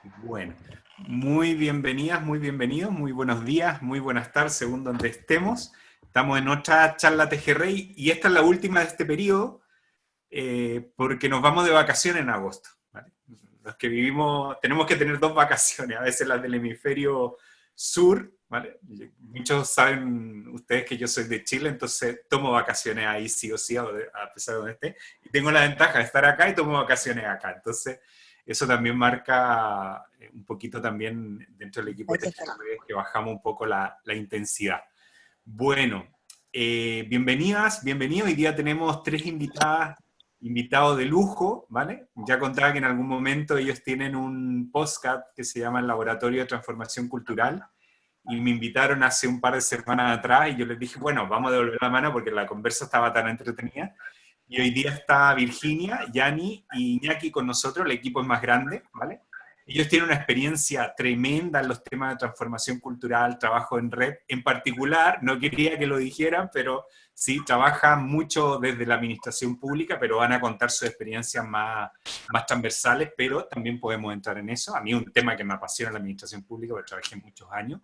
Bueno, muy bienvenidas, muy bienvenidos, muy buenos días, muy buenas tardes, según donde estemos. Estamos en otra charla Tejerrey y esta es la última de este periodo porque nos vamos de vacaciones en agosto. ¿Vale? Los que vivimos, tenemos que tener dos vacaciones, a veces las del hemisferio sur, ¿vale? Muchos saben ustedes que yo soy de Chile, entonces tomo vacaciones ahí sí o sí, a pesar de donde esté. Y tengo la ventaja de estar acá y tomo vacaciones acá. Entonces, eso también marca un poquito también dentro del equipo de TGR, que bajamos un poco la intensidad. Bueno, bienvenidas, bienvenidos. Hoy día tenemos tres invitados de lujo, ¿vale? Ya contaba que en algún momento ellos tienen un podcast que se llama el Laboratorio de Transformación Cultural y me invitaron hace un par de semanas atrás y yo les dije, bueno, vamos a devolver la mano porque la conversa estaba tan entretenida. Y hoy día está Virginia, Yani y Iñaki con nosotros, el equipo es más grande, ¿vale? Ellos tienen una experiencia tremenda en los temas de transformación cultural, trabajo en red. En particular, no quería que lo dijeran, pero sí, trabajan mucho desde la administración pública, pero van a contar sus experiencias más transversales, pero también podemos entrar en eso. A mí es un tema que me apasiona la administración pública, porque trabajé muchos años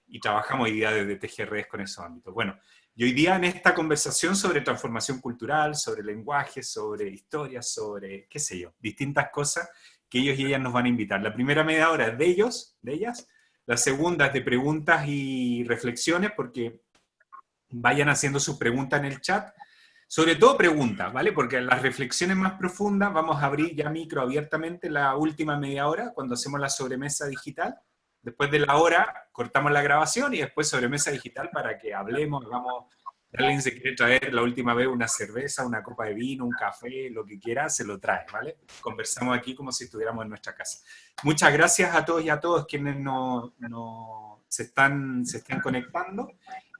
y trabajamos hoy día desde TGRs con esos ámbitos. Bueno, y hoy día en esta conversación sobre transformación cultural, sobre lenguaje, sobre historia, sobre, qué sé yo, distintas cosas que ellos y ellas nos van a invitar. La primera media hora es de ellos, de ellas. La segunda es de preguntas y reflexiones, porque vayan haciendo sus preguntas en el chat. Sobre todo preguntas, ¿vale? Porque en las reflexiones más profundas vamos a abrir ya micro abiertamente la última media hora, cuando hacemos la sobremesa digital. Después de la hora cortamos la grabación y después sobremesa digital para que hablemos, hagamos, si alguien se quiere traer la última vez una cerveza, una copa de vino, un café, lo que quiera, se lo trae, ¿vale? Conversamos aquí como si estuviéramos en nuestra casa. Muchas gracias a todos y a todos quienes se están conectando.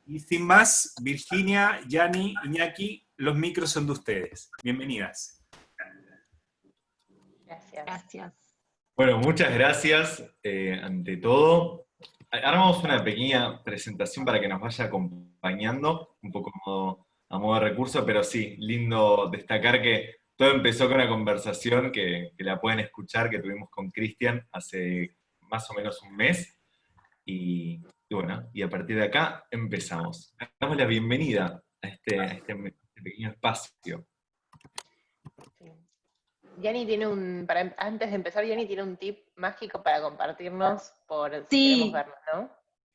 Y sin más, Virginia, Yani, Iñaki, los micros son de ustedes. Bienvenidas. Gracias. Bueno, muchas gracias ante todo. Armamos una pequeña presentación para que nos vaya acompañando, un poco a modo de recurso, pero sí, lindo destacar que todo empezó con una conversación que la pueden escuchar, que tuvimos con Cristian hace más o menos un mes. Y bueno, y a partir de acá empezamos. Damos la bienvenida a este pequeño espacio. Sí. Yanni tiene antes de empezar, Yanni tiene un tip mágico para compartirnos por si queremos verlo, ¿no?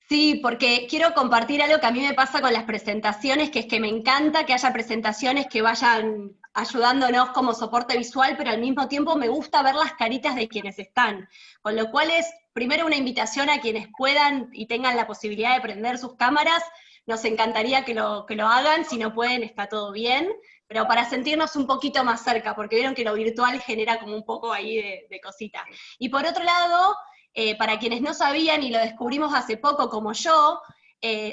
Sí, porque quiero compartir algo que a mí me pasa con las presentaciones, que es que me encanta que haya presentaciones que vayan ayudándonos como soporte visual, pero al mismo tiempo me gusta ver las caritas de quienes están. Con lo cual es primero una invitación a quienes puedan y tengan la posibilidad de prender sus cámaras. Nos encantaría que lo hagan, si no pueden está todo bien, pero para sentirnos un poquito más cerca, porque vieron que lo virtual genera como un poco ahí de cosita. Y por otro lado, para quienes no sabían y lo descubrimos hace poco como yo,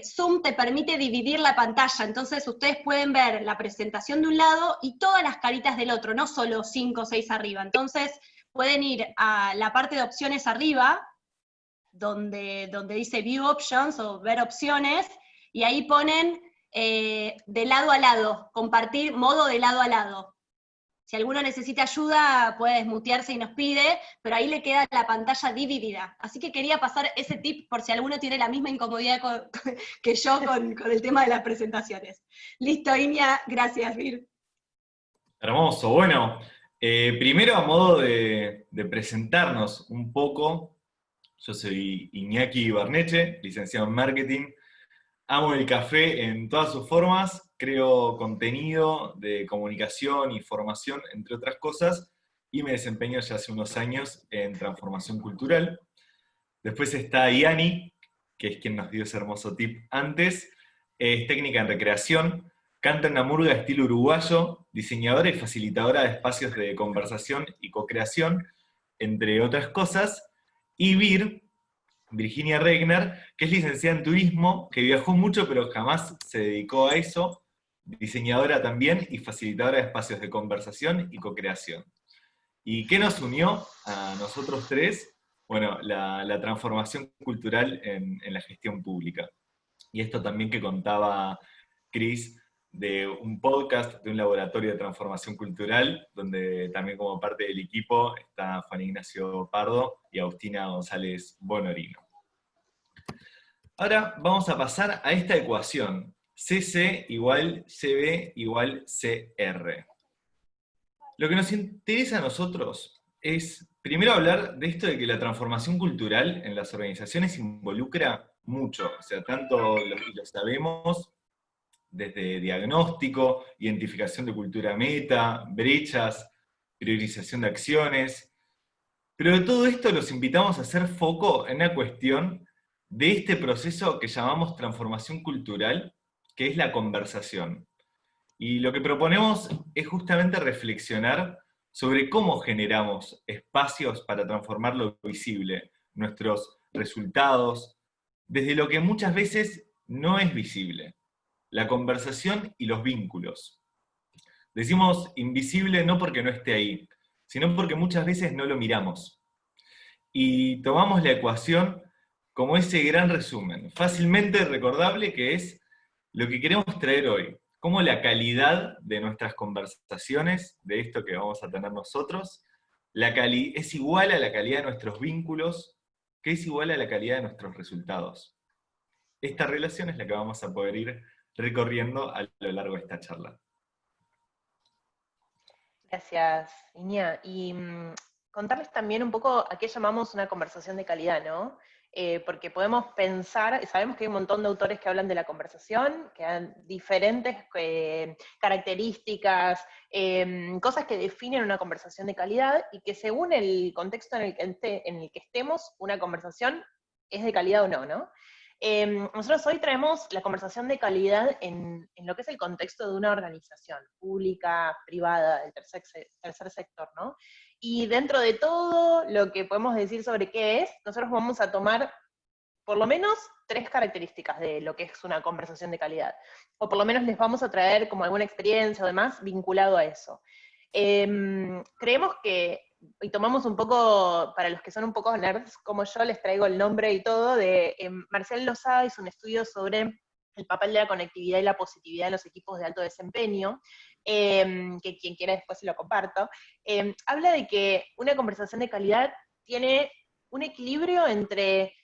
Zoom te permite dividir la pantalla, entonces ustedes pueden ver la presentación de un lado y todas las caritas del otro, no solo 5 o 6 arriba. Entonces pueden ir a la parte de opciones arriba, donde dice View Options o ver opciones, y ahí ponen de lado a lado, compartir modo de lado a lado. Si alguno necesita ayuda, puede desmutearse y nos pide, pero ahí le queda la pantalla dividida. Así que quería pasar ese tip por si alguno tiene la misma incomodidad que yo con el tema de las presentaciones. Listo, Iña, gracias, Vir. Hermoso. Bueno, primero a modo de presentarnos un poco, yo soy Iñaki Barneche, licenciado en Marketing. Amo el café en todas sus formas, creo contenido de comunicación y formación, entre otras cosas, y me desempeño ya hace unos años en transformación cultural. Después está Yani, que es quien nos dio ese hermoso tip antes, es técnica en recreación, canta en la murga estilo uruguayo, diseñadora y facilitadora de espacios de conversación y co-creación, entre otras cosas, y Virginia Regner, que es licenciada en turismo, que viajó mucho pero jamás se dedicó a eso, diseñadora también y facilitadora de espacios de conversación y co-creación. ¿Y qué nos unió a nosotros tres? Bueno, la transformación cultural en la gestión pública. Y esto también que contaba Cris de un podcast, de un laboratorio de transformación cultural, donde también como parte del equipo está Juan Ignacio Pardo y Agustina González Bonorino. Ahora vamos a pasar a esta ecuación, CC igual CB igual CR. Lo que nos interesa a nosotros es, primero, hablar de esto de que la transformación cultural en las organizaciones involucra mucho, o sea, y lo sabemos, desde diagnóstico, identificación de cultura meta, brechas, priorización de acciones, pero de todo esto los invitamos a hacer foco en una cuestión de este proceso que llamamos transformación cultural, que es la conversación. Y lo que proponemos es justamente reflexionar sobre cómo generamos espacios para transformar lo visible, nuestros resultados, desde lo que muchas veces no es visible, la conversación y los vínculos. Decimos invisible no porque no esté ahí, sino porque muchas veces no lo miramos. Y tomamos la ecuación como ese gran resumen, fácilmente recordable, que es lo que queremos traer hoy. Cómo la calidad de nuestras conversaciones, de esto que vamos a tener nosotros, es igual a la calidad de nuestros vínculos, que es igual a la calidad de nuestros resultados. Esta relación es la que vamos a poder ir recorriendo a lo largo de esta charla. Gracias, Iña. Y contarles también un poco a qué llamamos una conversación de calidad, ¿no? Porque podemos pensar, sabemos que hay un montón de autores que hablan de la conversación, que dan diferentes características, cosas que definen una conversación de calidad, y que según el contexto en el que estemos, una conversación es de calidad o no, ¿no? Nosotros hoy traemos la conversación de calidad en lo que es el contexto de una organización pública, privada, del tercer sector, ¿no? Y dentro de todo lo que podemos decir sobre qué es, nosotros vamos a tomar por lo menos 3 características de lo que es una conversación de calidad. O por lo menos les vamos a traer como alguna experiencia o demás vinculado a eso. Creemos que, y tomamos un poco, para los que son un poco nerds como yo, les traigo el nombre y todo, de Marcial Lozada hizo un estudio sobre el papel de la conectividad y la positividad en los equipos de alto desempeño, que quien quiera después se lo comparto. Habla de que una conversación de calidad tiene un equilibrio entre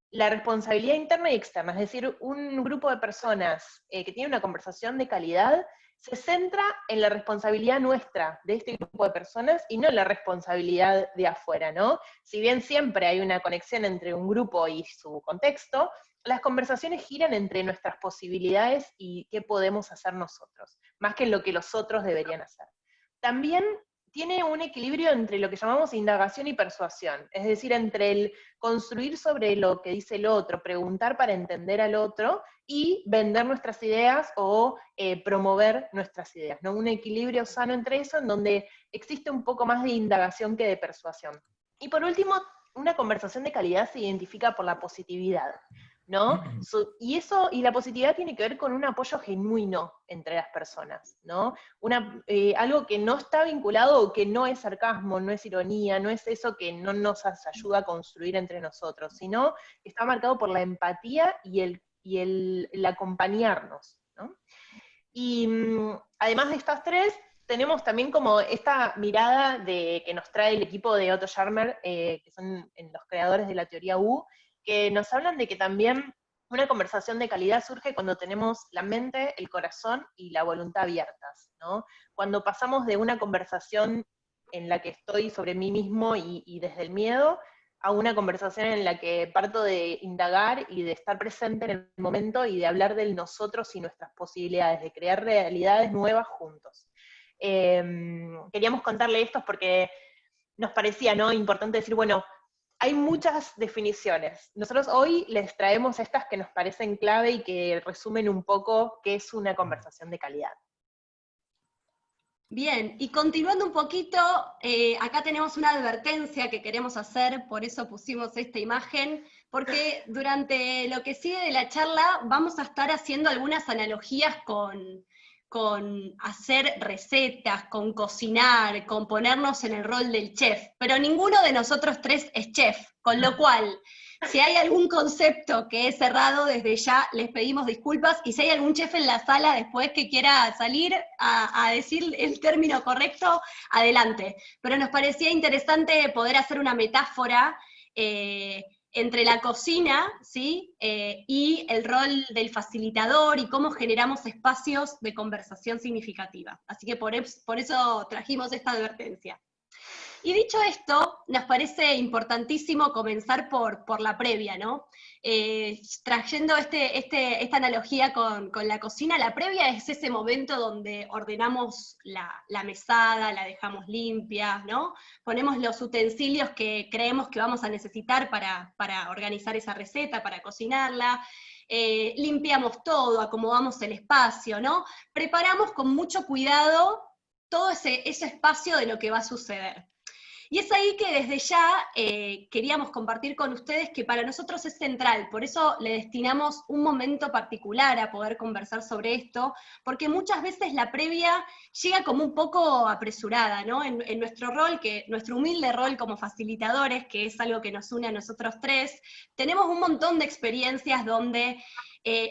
la responsabilidad interna y externa, es decir, un grupo de personas que tiene una conversación de calidad se centra en la responsabilidad nuestra, de este grupo de personas, y no en la responsabilidad de afuera, ¿no? Si bien siempre hay una conexión entre un grupo y su contexto, las conversaciones giran entre nuestras posibilidades y qué podemos hacer nosotros, más que en lo que los otros deberían hacer. También tiene un equilibrio entre lo que llamamos indagación y persuasión, es decir, entre el construir sobre lo que dice el otro, preguntar para entender al otro, y vender nuestras ideas o promover nuestras ideas, ¿no? Un equilibrio sano entre eso, en donde existe un poco más de indagación que de persuasión. Y por último, una conversación de calidad se identifica por la positividad, ¿no? Y la positividad tiene que ver con un apoyo genuino entre las personas, ¿no? Algo que no está vinculado, o que no es sarcasmo, no es ironía, no es eso que no nos ayuda a construir entre nosotros, sino que está marcado por la empatía y el acompañarnos, ¿no? Y además de estas 3, tenemos también como esta mirada que nos trae el equipo de Otto Scharmer, que son los creadores de la teoría U, que nos hablan de que también una conversación de calidad surge cuando tenemos la mente, el corazón y la voluntad abiertas, ¿no? Cuando pasamos de una conversación en la que estoy sobre mí mismo y desde el miedo, a una conversación en la que parto de indagar y de estar presente en el momento y de hablar del nosotros y nuestras posibilidades, de crear realidades nuevas juntos. Queríamos contarle esto porque nos parecía, ¿no?, importante decir, bueno, hay muchas definiciones. Nosotros hoy les traemos estas que nos parecen clave y que resumen un poco qué es una conversación de calidad. Bien, y continuando un poquito, acá tenemos una advertencia que queremos hacer, por eso pusimos esta imagen, porque durante lo que sigue de la charla vamos a estar haciendo algunas analogías con hacer recetas, con cocinar, con ponernos en el rol del chef, pero ninguno de nosotros 3 es chef, con lo cual Si hay algún concepto que es errado, desde ya les pedimos disculpas, y si hay algún chef en la sala después que quiera salir a decir el término correcto, adelante. Pero nos parecía interesante poder hacer una metáfora entre la cocina, ¿sí? Y el rol del facilitador y cómo generamos espacios de conversación significativa. Así que por eso trajimos esta advertencia. Y dicho esto, nos parece importantísimo comenzar por la previa, ¿no? Trayendo esta analogía con la cocina, la previa es ese momento donde ordenamos la mesada, la dejamos limpia, ¿no? Ponemos los utensilios que creemos que vamos a necesitar para organizar esa receta, para cocinarla. Limpiamos todo, acomodamos el espacio, ¿no? Preparamos con mucho cuidado todo ese espacio de lo que va a suceder. Y es ahí que desde ya queríamos compartir con ustedes que para nosotros es central, por eso le destinamos un momento particular a poder conversar sobre esto, porque muchas veces la previa llega como un poco apresurada, ¿no? En nuestro rol, nuestro humilde rol como facilitadores, que es algo que nos une a nosotros tres, tenemos un montón de experiencias donde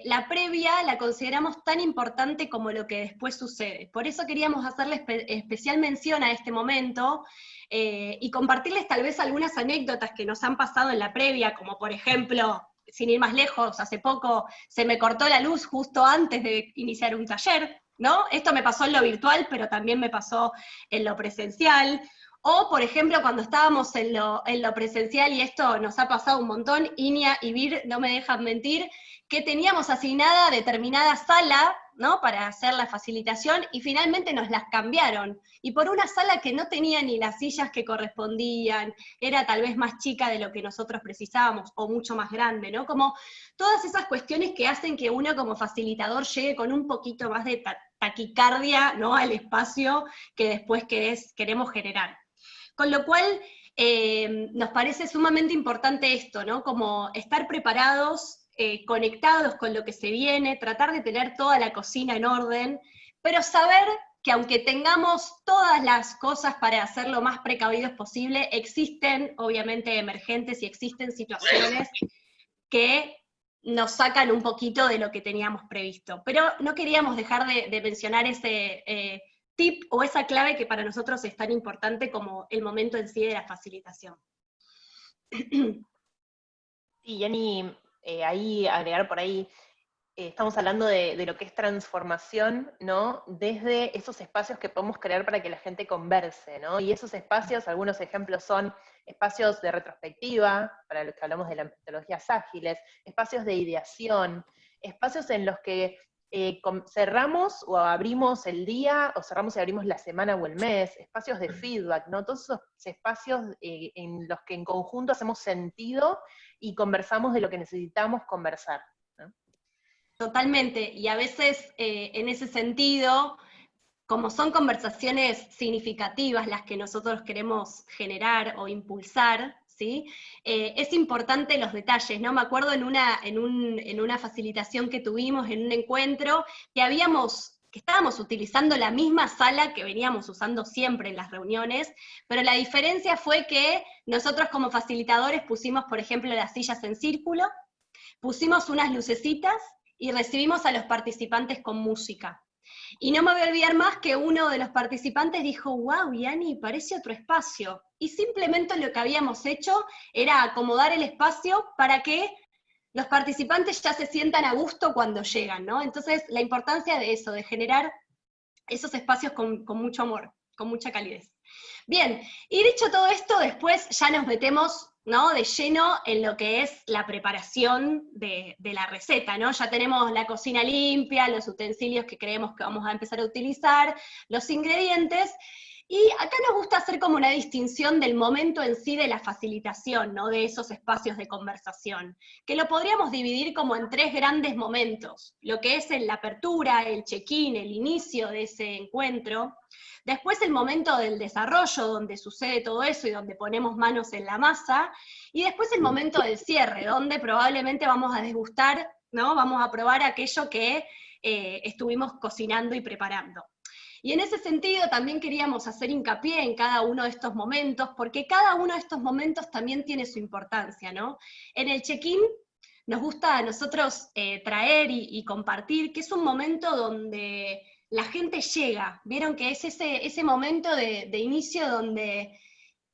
la previa la consideramos tan importante como lo que después sucede. Por eso queríamos hacerle especial mención a este momento, y compartirles tal vez algunas anécdotas que nos han pasado en la previa, como por ejemplo, sin ir más lejos, hace poco se me cortó la luz justo antes de iniciar un taller, ¿no? Esto me pasó en lo virtual, pero también me pasó en lo presencial. O, por ejemplo, cuando estábamos en lo presencial, y esto nos ha pasado un montón, Inia y Vir no me dejan mentir, que teníamos asignada determinada sala, ¿no?, para hacer la facilitación, y finalmente nos las cambiaron, y por una sala que no tenía ni las sillas que correspondían, era tal vez más chica de lo que nosotros precisábamos, o mucho más grande, ¿no? Como todas esas cuestiones que hacen que uno como facilitador llegue con un poquito más de taquicardia, ¿no?, al espacio que después queremos generar. Con lo cual, nos parece sumamente importante esto, ¿no? Como estar preparados, conectados con lo que se viene, tratar de tener toda la cocina en orden, pero saber que aunque tengamos todas las cosas para hacer lo más precavidos posible, existen obviamente emergentes y existen situaciones que nos sacan un poquito de lo que teníamos previsto. Pero no queríamos dejar de mencionar ese tip o esa clave que para nosotros es tan importante como el momento en sí de la facilitación. Sí, Jenny, ahí agregar por ahí, estamos hablando de lo que es transformación, ¿no? Desde esos espacios que podemos crear para que la gente converse, ¿no? Y esos espacios, algunos ejemplos son espacios de retrospectiva, para los que hablamos de las metodologías ágiles, espacios de ideación, espacios en los que cerramos o abrimos el día, o cerramos y abrimos la semana o el mes, espacios de feedback, ¿no? Todos esos espacios en los que en conjunto hacemos sentido y conversamos de lo que necesitamos conversar, ¿no? Totalmente, y a veces en ese sentido, como son conversaciones significativas las que nosotros queremos generar o impulsar, ¿sí? Es importante los detalles, ¿no? Me acuerdo en una facilitación que tuvimos, en un encuentro, que estábamos utilizando la misma sala que veníamos usando siempre en las reuniones, pero la diferencia fue que nosotros como facilitadores pusimos, por ejemplo, las sillas en círculo, pusimos unas lucecitas y recibimos a los participantes con música. Y no me voy a olvidar más que uno de los participantes dijo, wow, Yani, parece otro espacio. Y simplemente lo que habíamos hecho era acomodar el espacio para que los participantes ya se sientan a gusto cuando llegan, ¿no? Entonces, la importancia de eso, de generar esos espacios con mucho amor, con mucha calidez. Bien, y dicho todo esto, después ya nos metemos, ¿no?, de lleno en lo que es la preparación de la receta, ¿no? Ya tenemos la cocina limpia, los utensilios que creemos que vamos a empezar a utilizar, los ingredientes, y acá nos gusta hacer como una distinción del momento en sí de la facilitación, ¿no?, de esos espacios de conversación, que lo podríamos dividir como en 3 grandes momentos, lo que es la apertura, el check-in, el inicio de ese encuentro. Después el momento del desarrollo, donde sucede todo eso y donde ponemos manos en la masa, y después el momento del cierre, donde probablemente vamos a degustar, ¿no?, vamos a probar aquello que estuvimos cocinando y preparando. Y en ese sentido también queríamos hacer hincapié en cada uno de estos momentos, porque cada uno de estos momentos también tiene su importancia, ¿no? En el check-in nos gusta a nosotros traer y compartir que es un momento donde la gente llega. Vieron que es ese momento de inicio donde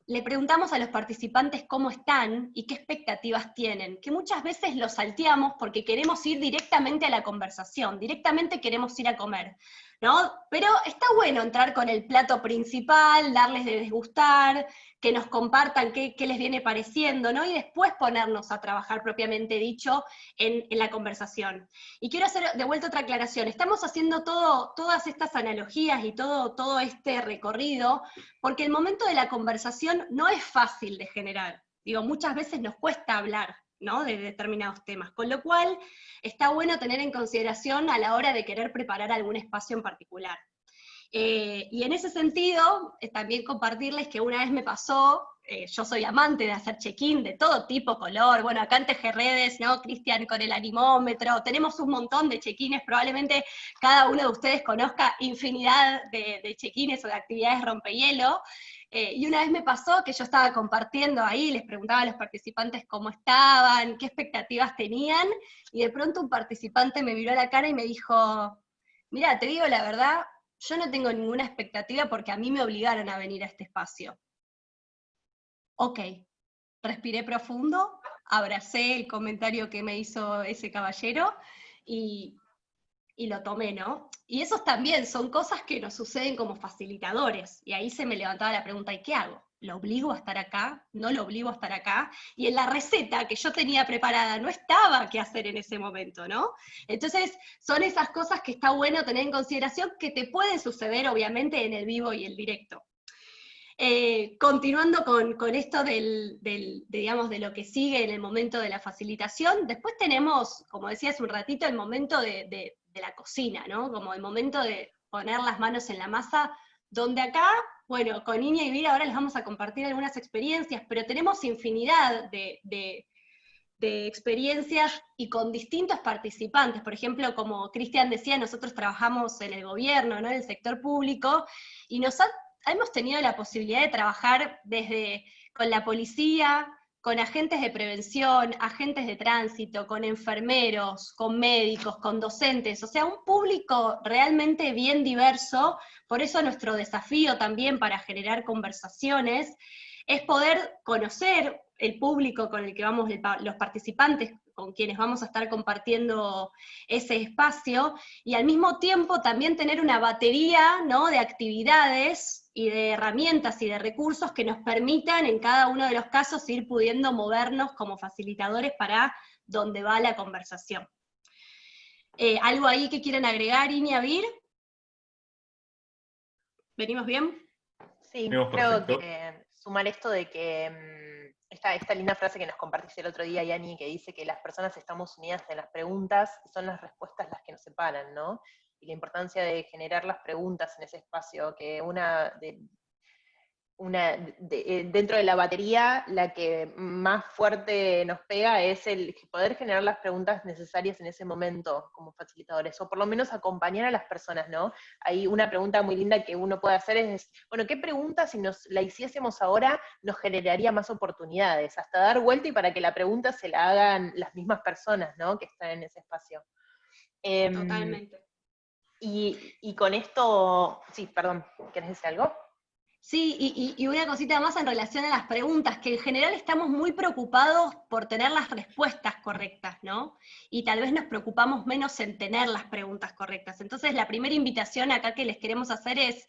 le preguntamos a los participantes cómo están y qué expectativas tienen, que muchas veces lo salteamos porque queremos ir directamente a la conversación, directamente queremos ir a comer, ¿no? Pero está bueno entrar con el plato principal, darles de degustar, que nos compartan qué les viene pareciendo, ¿no? Y después ponernos a trabajar propiamente dicho en la conversación. Y quiero hacer de vuelta otra aclaración. Estamos haciendo todas estas analogías y todo este recorrido porque el momento de la conversación no es fácil de generar. Digo, muchas veces nos cuesta hablar, ¿no?, de determinados temas, con lo cual está bueno tener en consideración a la hora de querer preparar algún espacio en particular. Y en ese sentido, también compartirles que una vez me pasó, yo soy amante de hacer check-in de todo tipo, color, bueno, acá en Tejerredes, ¿no?, Cristian con el anemómetro, tenemos un montón de check-ines, probablemente cada uno de ustedes conozca infinidad de check-ines o de actividades rompehielo, y una vez me pasó que yo estaba compartiendo ahí, les preguntaba a los participantes cómo estaban, qué expectativas tenían, y de pronto un participante me miró a la cara y me dijo, mira, te digo la verdad, yo no tengo ninguna expectativa porque a mí me obligaron a venir a este espacio. Ok, respiré profundo, abracé el comentario que me hizo ese caballero y lo tomé, ¿no? Y esos también son cosas que nos suceden como facilitadores, y ahí se me levantaba la pregunta, ¿y qué hago? ¿Lo obligo a estar acá? ¿No lo obligo a estar acá? Y en la receta que yo tenía preparada no estaba qué hacer en ese momento, ¿no? Entonces, son esas cosas que está bueno tener en consideración que te pueden suceder, obviamente, en el vivo y el directo. Continuando con esto digamos, de lo que sigue en el momento de la facilitación, después tenemos, como decía hace un ratito, el momento de la cocina, ¿no? Como el momento de poner las manos en la masa, donde acá, bueno, con Iña y Vira ahora les vamos a compartir algunas experiencias, pero tenemos infinidad de experiencias y con distintos participantes. Por ejemplo, como Cristian decía, nosotros trabajamos en el gobierno, ¿no?, en el sector público, y hemos tenido la posibilidad de trabajar con la policía, con agentes de prevención, agentes de tránsito, con enfermeros, con médicos, con docentes, o sea, un público realmente bien diverso. Por eso nuestro desafío también para generar conversaciones es poder conocer el público con el que vamos, los participantes con quienes vamos a estar compartiendo ese espacio, y al mismo tiempo también tener una batería, ¿no?, de actividades y de herramientas y de recursos que nos permitan en cada uno de los casos ir pudiendo movernos como facilitadores para donde va la conversación. ¿Algo ahí que quieran agregar, Iña, Vir? ¿Venimos bien? Sí, Venimos creo perfecto. que sumar esto de que esta linda frase que nos compartiste el otro día, Yani, que dice que las personas estamos unidas en las preguntas y son las respuestas las que nos separan, ¿no? Y la importancia de generar las preguntas en ese espacio, que dentro de la batería, la que más fuerte nos pega es el poder generar las preguntas necesarias en ese momento como facilitadores, o por lo menos acompañar a las personas, ¿no? Hay una pregunta muy linda que uno puede hacer es, bueno, ¿qué pregunta si nos la hiciésemos ahora nos generaría más oportunidades? Hasta dar vuelta y para que la pregunta se la hagan las mismas personas, ¿no?, que están en ese espacio. Totalmente. Y con esto, sí, perdón, ¿querés decir algo? Sí, y una cosita más en relación a las preguntas, que en general estamos muy preocupados por tener las respuestas correctas, ¿no? Y tal vez nos preocupamos menos en tener las preguntas correctas. Entonces, la primera invitación acá que les queremos hacer es,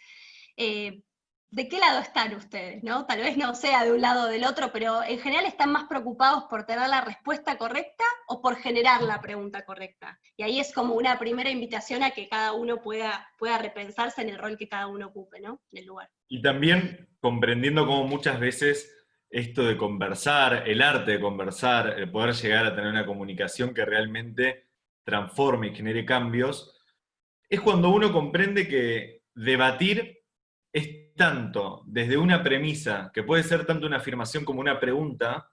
¿de qué lado están ustedes, no? Tal vez no sea de un lado o del otro, pero en general están más preocupados por tener la respuesta correcta o por generar la pregunta correcta. Y ahí es como una primera invitación a que cada uno pueda repensarse en el rol que cada uno ocupe, ¿no?, en el lugar. Y también comprendiendo cómo muchas veces esto de conversar, el arte de conversar, el poder llegar a tener una comunicación que realmente transforme y genere cambios, es cuando uno comprende que debatir es tanto desde una premisa, que puede ser tanto una afirmación como una pregunta,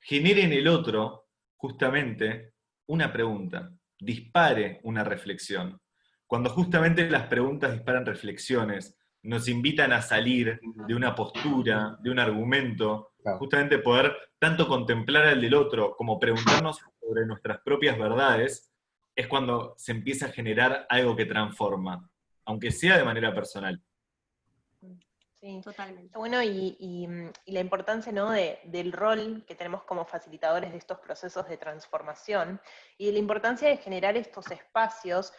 genere en el otro, justamente, una pregunta, dispare una reflexión. cuando justamente las preguntas disparan reflexiones, nos invitan a salir de una postura, de un argumento, Claro. justamente poder tanto contemplar al del otro como preguntarnos sobre nuestras propias verdades, es cuando se empieza a generar algo que transforma, aunque sea de manera personal. Sí. Totalmente. Bueno, y la importancia, ¿no?, del rol que tenemos como facilitadores de estos procesos de transformación, y de la importancia de generar estos espacios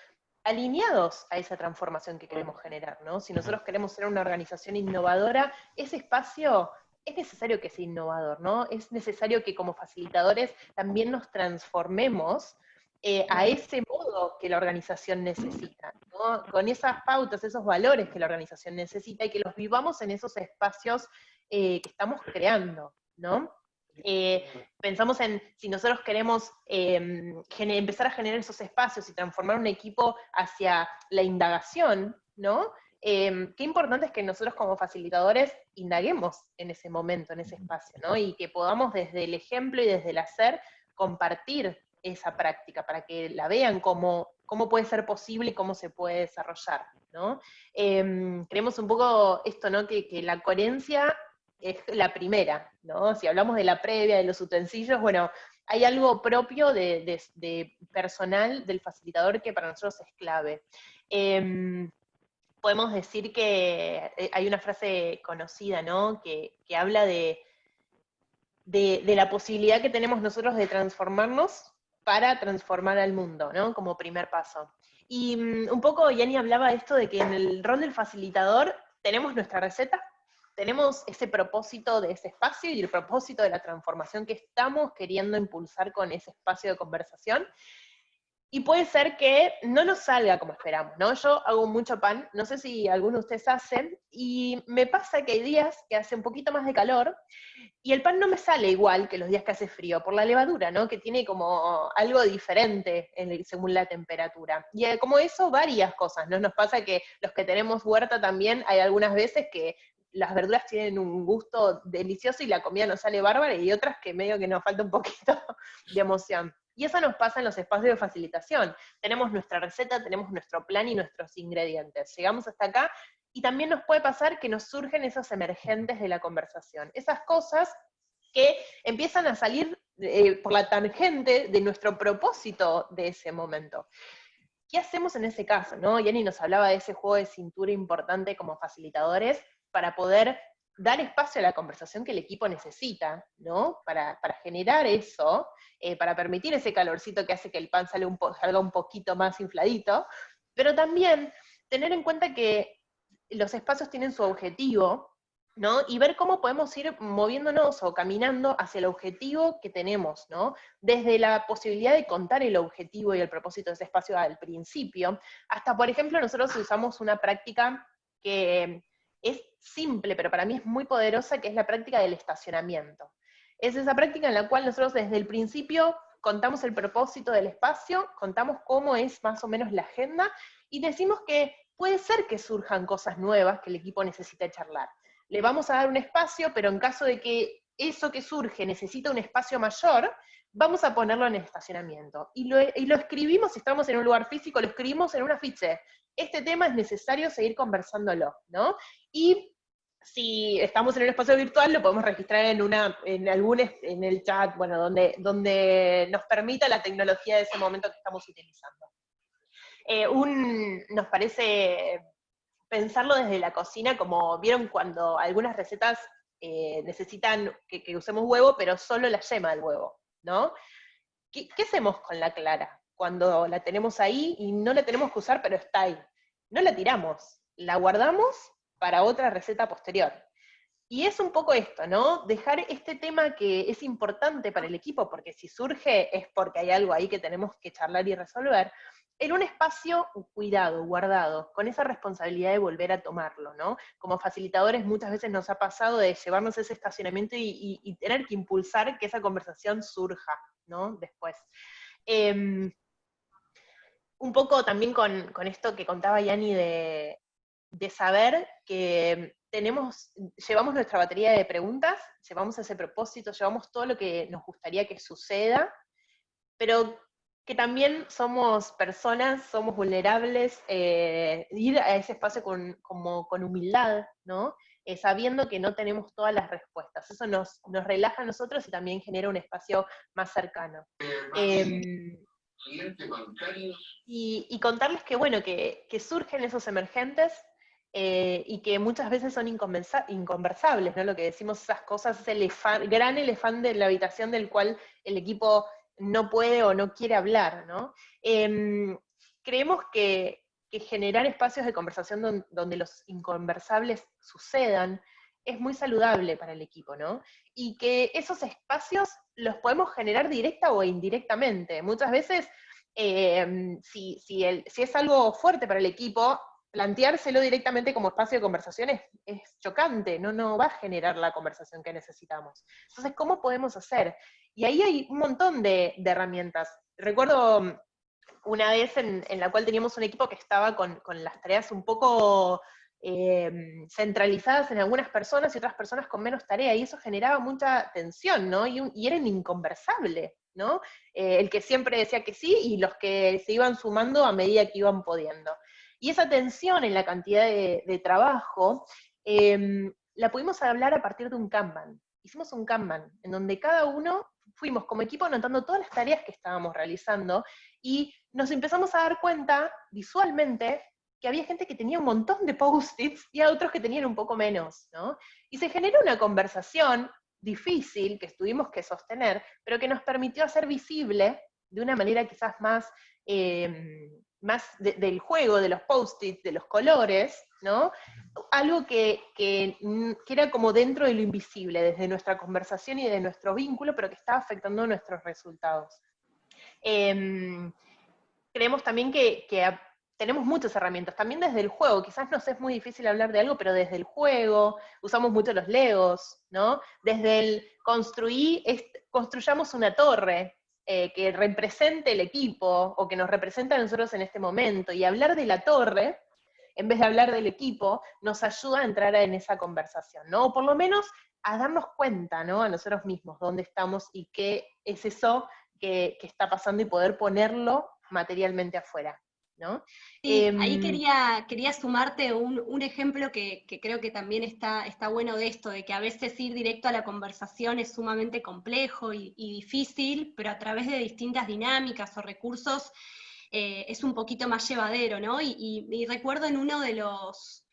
alineados a esa transformación que queremos generar, ¿no? Si nosotros queremos ser una organización innovadora, ese espacio es necesario que sea innovador, ¿no? Es necesario que como facilitadores también nos transformemos a ese modo que la organización necesita, ¿no? Con esas pautas, esos valores que la organización necesita, y que los vivamos en esos espacios que estamos creando, ¿no? Pensamos en si nosotros queremos empezar a generar esos espacios y transformar un equipo hacia la indagación, ¿no? Qué importante es que nosotros como facilitadores indaguemos en ese momento, en ese espacio, ¿no? Y que podamos desde el ejemplo y desde el hacer compartir esa práctica para que la vean cómo puede ser posible y cómo se puede desarrollar, ¿no? Creemos un poco esto, ¿no? Que la coherencia es la primera, ¿no? Si hablamos de la previa, de los utensilios, bueno, hay algo propio de personal del facilitador que para nosotros es clave. Podemos decir que hay una frase conocida, ¿no?, que habla de la posibilidad que tenemos nosotros de transformarnos para transformar al mundo, ¿no?, como primer paso. Y un poco Yani hablaba de esto de que en el rol del facilitador tenemos nuestra receta, tenemos ese propósito de ese espacio y el propósito de la transformación que estamos queriendo impulsar con ese espacio de conversación. Y puede ser que no nos salga como esperamos, ¿no? Yo hago mucho pan, no sé si algunos de ustedes hacen, y me pasa que hay días que hace un poquito más de calor, y el pan no me sale igual que los días que hace frío, por la levadura, ¿no? Que tiene como algo diferente según la temperatura. Y como eso, varias cosas, ¿no? Nos pasa que los que tenemos huerta también, hay algunas veces que las verduras tienen un gusto delicioso y la comida nos sale bárbara, y otras que medio que nos falta un poquito de emoción. Y eso nos pasa en los espacios de facilitación. Tenemos nuestra receta, tenemos nuestro plan y nuestros ingredientes. Llegamos hasta acá, y también nos puede pasar que nos surgen esos emergentes de la conversación. Esas cosas que empiezan a salir por la tangente de nuestro propósito de ese momento. ¿Qué hacemos en ese caso, no? Yani nos hablaba de ese juego de cintura importante como facilitadores para poder dar espacio a la conversación que el equipo necesita, ¿no? Para generar eso, para permitir ese calorcito que hace que el pan salga un poquito más infladito, pero también tener en cuenta que los espacios tienen su objetivo, ¿no? Y ver cómo podemos ir moviéndonos o caminando hacia el objetivo que tenemos, ¿no? Desde la posibilidad de contar el objetivo y el propósito de ese espacio al principio, hasta, por ejemplo, nosotros usamos una práctica que es simple, pero para mí es muy poderosa, que es la práctica del estacionamiento. Es esa práctica en la cual nosotros desde el principio contamos el propósito del espacio, contamos cómo es más o menos la agenda, y decimos que puede ser que surjan cosas nuevas que el equipo necesita charlar. Le vamos a dar un espacio, pero en caso de que eso que surge necesita un espacio mayor, vamos a ponerlo en el estacionamiento. Y lo escribimos, si estamos en un lugar físico, lo escribimos en un afiche. Este tema es necesario seguir conversándolo, ¿no? Y si estamos en un espacio virtual, lo podemos registrar en el chat, bueno, donde nos permita la tecnología de ese momento que estamos utilizando. Nos parece pensarlo desde la cocina, como vieron cuando algunas recetas necesitan que usemos huevo, pero solo la yema del huevo, ¿no? ¿Qué hacemos con la clara cuando la tenemos ahí y no la tenemos que usar, pero está ahí? No la tiramos, la guardamos para otra receta posterior. Y es un poco esto, ¿no? Dejar este tema que es importante para el equipo, porque si surge es porque hay algo ahí que tenemos que charlar y resolver, en un espacio cuidado, guardado, con esa responsabilidad de volver a tomarlo, ¿no? Como facilitadores muchas veces nos ha pasado de llevarnos ese estacionamiento y tener que impulsar que esa conversación surja, ¿no? Después. Un poco también con esto que contaba Yani de saber que llevamos nuestra batería de preguntas, llevamos ese propósito, llevamos todo lo que nos gustaría que suceda, pero que también somos personas, somos vulnerables, ir a ese espacio con humildad, ¿no? Sabiendo que no tenemos todas las respuestas. Eso nos relaja a nosotros y también genera un espacio más cercano. Y contarles que, bueno, que surgen esos emergentes y que muchas veces son inconversables, ¿no? Lo que decimos, esas cosas, ese gran elefante en la habitación del cual el equipo no puede o no quiere hablar, ¿no? Creemos que generar espacios de conversación donde los inconversables sucedan es muy saludable para el equipo, ¿no? Y que esos espacios los podemos generar directa o indirectamente. Muchas veces, si es algo fuerte para el equipo, planteárselo directamente como espacio de conversación es chocante, no va a generar la conversación que necesitamos. Entonces, ¿cómo podemos hacer? Y ahí hay un montón de herramientas. Recuerdo una vez en la cual teníamos un equipo que estaba con las tareas un poco centralizadas en algunas personas y otras personas con menos tarea, y eso generaba mucha tensión, ¿no? Y era inconversable, ¿no? El que siempre decía que sí y los que se iban sumando a medida que iban pudiendo. Y esa tensión en la cantidad de trabajo la pudimos hablar a partir de un Kanban. Hicimos un Kanban, en donde cada uno fuimos como equipo anotando todas las tareas que estábamos realizando, y nos empezamos a dar cuenta visualmente que había gente que tenía un montón de post-its y a otros que tenían un poco menos, ¿no? Y se generó una conversación difícil que tuvimos que sostener, pero que nos permitió hacer visible, de una manera quizás más del juego, de los post-its, de los colores, ¿no? Algo que era como dentro de lo invisible, desde nuestra conversación y de nuestro vínculo, pero que estaba afectando nuestros resultados. Creemos también que tenemos muchas herramientas, también desde el juego. Quizás nos es muy difícil hablar de algo, pero desde el juego, usamos mucho los Legos, ¿no? Desde el construyamos una torre que represente el equipo, o que nos representa a nosotros en este momento, y hablar de la torre, en vez de hablar del equipo, nos ayuda a entrar en esa conversación, ¿no? O por lo menos a darnos cuenta, ¿no? A nosotros mismos, dónde estamos y qué es eso que está pasando, y poder ponerlo materialmente afuera, ¿no? Sí, ahí quería sumarte un ejemplo que creo que también está bueno de esto, de que a veces ir directo a la conversación es sumamente complejo y difícil, pero a través de distintas dinámicas o recursos es un poquito más llevadero, ¿no? Y recuerdo en uno de los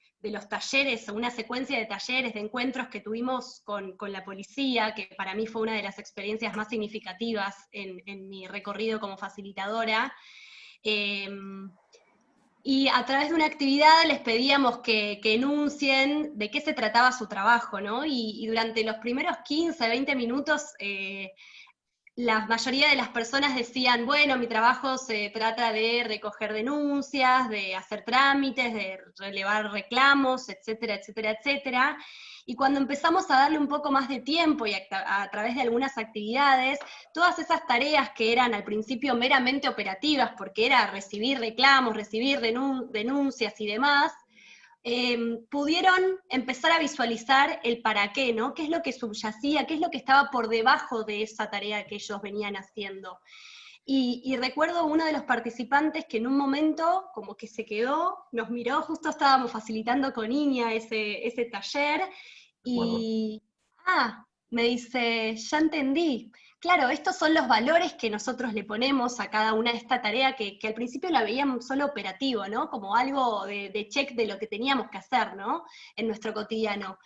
talleres, o una secuencia de talleres, de encuentros que tuvimos con la policía, que para mí fue una de las experiencias más significativas en mi recorrido como facilitadora. Y a través de una actividad les pedíamos que enuncien de qué se trataba su trabajo, ¿no? Y durante los primeros 15, 20 minutos, la mayoría de las personas decían, bueno, mi trabajo se trata de recoger denuncias, de hacer trámites, de relevar reclamos, etcétera, etcétera, etcétera. Y cuando empezamos a darle un poco más de tiempo y a través de algunas actividades, todas esas tareas que eran al principio meramente operativas, porque era recibir reclamos, recibir denuncias y demás, pudieron empezar a visualizar el para qué, ¿no? ¿Qué es lo que subyacía? ¿Qué es lo que estaba por debajo de esa tarea que ellos venían haciendo? Y recuerdo uno de los participantes que en un momento como que se quedó, nos miró, justo estábamos facilitando con Iña ese taller, y me dice, ya entendí. Claro, estos son los valores que nosotros le ponemos a cada una de esta tarea que al principio la veíamos solo operativo, ¿no? Como algo de check de lo que teníamos que hacer, ¿no? En nuestro cotidiano.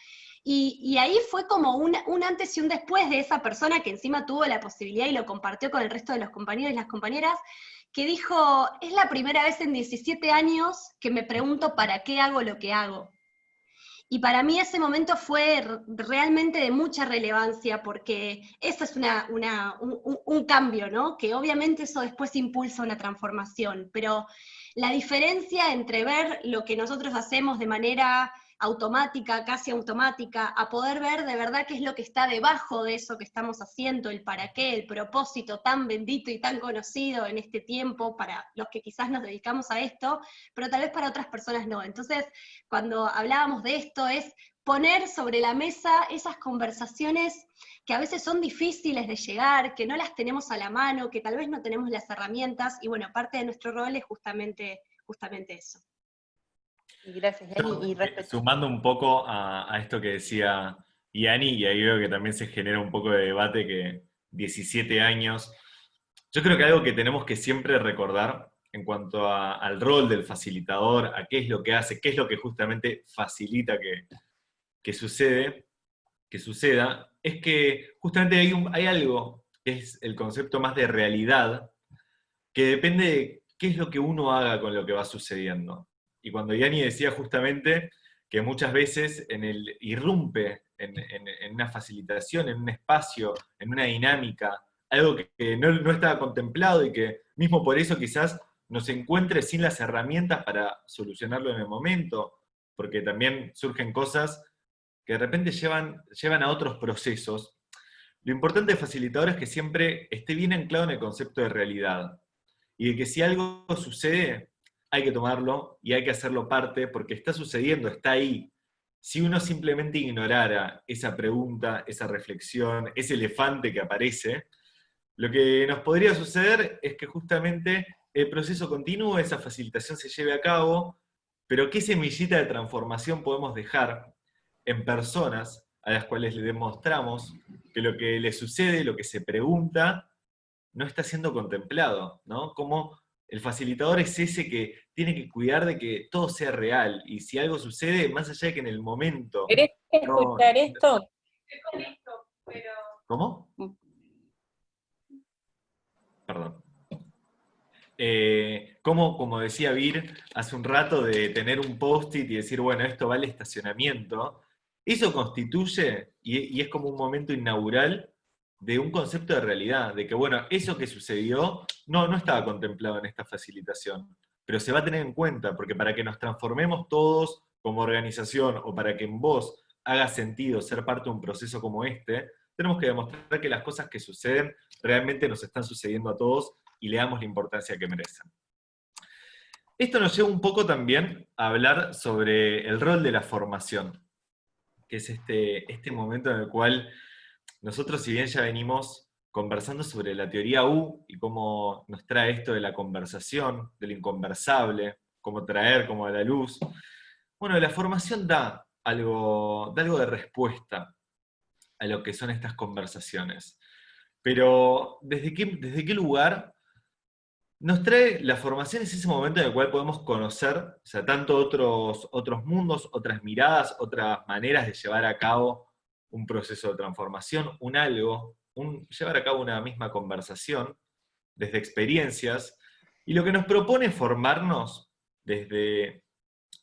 Y ahí fue como un antes y un después de esa persona que encima tuvo la posibilidad y lo compartió con el resto de los compañeros y las compañeras, que dijo, es la primera vez en 17 años que me pregunto para qué hago lo que hago. Y para mí ese momento fue realmente de mucha relevancia, porque eso es un cambio, ¿no? Que obviamente eso después impulsa una transformación, pero la diferencia entre ver lo que nosotros hacemos de manera automática, casi automática, a poder ver de verdad qué es lo que está debajo de eso que estamos haciendo, el para qué, el propósito tan bendito y tan conocido en este tiempo para los que quizás nos dedicamos a esto, pero tal vez para otras personas no. Entonces, cuando hablábamos de esto, es poner sobre la mesa esas conversaciones que a veces son difíciles de llegar, que no las tenemos a la mano, que tal vez no tenemos las herramientas, y bueno, parte de nuestro rol es justamente eso. Y gracias, Yani. Y Sumando un poco a esto que decía Yani, y ahí veo que también se genera un poco de debate, que 17 años. Yo creo que algo que tenemos que siempre recordar en cuanto al rol del facilitador, a qué es lo que hace, qué es lo que justamente facilita que suceda, es que justamente hay algo que es el concepto más de realidad, que depende de qué es lo que uno haga con lo que va sucediendo. Y cuando Yani decía justamente que muchas veces irrumpe en una facilitación, en un espacio, en una dinámica, algo que no estaba contemplado y que mismo por eso quizás nos encuentre sin las herramientas para solucionarlo en el momento, porque también surgen cosas que de repente llevan a otros procesos. Lo importante del facilitador es que siempre esté bien anclado en el concepto de realidad, y de que si algo sucede, hay que tomarlo y hay que hacerlo parte, porque está sucediendo, está ahí. Si uno simplemente ignorara esa pregunta, esa reflexión, ese elefante que aparece, lo que nos podría suceder es que justamente el proceso continúe, esa facilitación se lleve a cabo, pero ¿qué semillita de transformación podemos dejar en personas a las cuales le demostramos que lo que le sucede, lo que se pregunta, no está siendo contemplado, ¿no? Como el facilitador es ese que tiene que cuidar de que todo sea real, y si algo sucede, más allá de que en el momento... ¿Querés escuchar esto? ¿Cómo? Perdón. Como decía Vir hace un rato, de tener un post-it y decir, bueno, esto va al estacionamiento, eso constituye, y es como un momento inaugural de un concepto de realidad, de que, bueno, eso que sucedió no estaba contemplado en esta facilitación, pero se va a tener en cuenta, porque para que nos transformemos todos como organización, o para que en vos haga sentido ser parte de un proceso como este, tenemos que demostrar que las cosas que suceden realmente nos están sucediendo a todos, y le damos la importancia que merecen. Esto nos lleva un poco también a hablar sobre el rol de la formación, que es este momento en el cual nosotros, si bien ya venimos conversando sobre la teoría U y cómo nos trae esto de la conversación, de lo inconversable, cómo traer como a la luz, bueno, la formación da algo de respuesta a lo que son estas conversaciones. Pero ¿desde qué lugar nos trae la formación? Es ese momento en el cual podemos conocer, o sea, tanto otros mundos, otras miradas, otras maneras de llevar a cabo un proceso de transformación, llevar a cabo una misma conversación, desde experiencias, y lo que nos propone es formarnos desde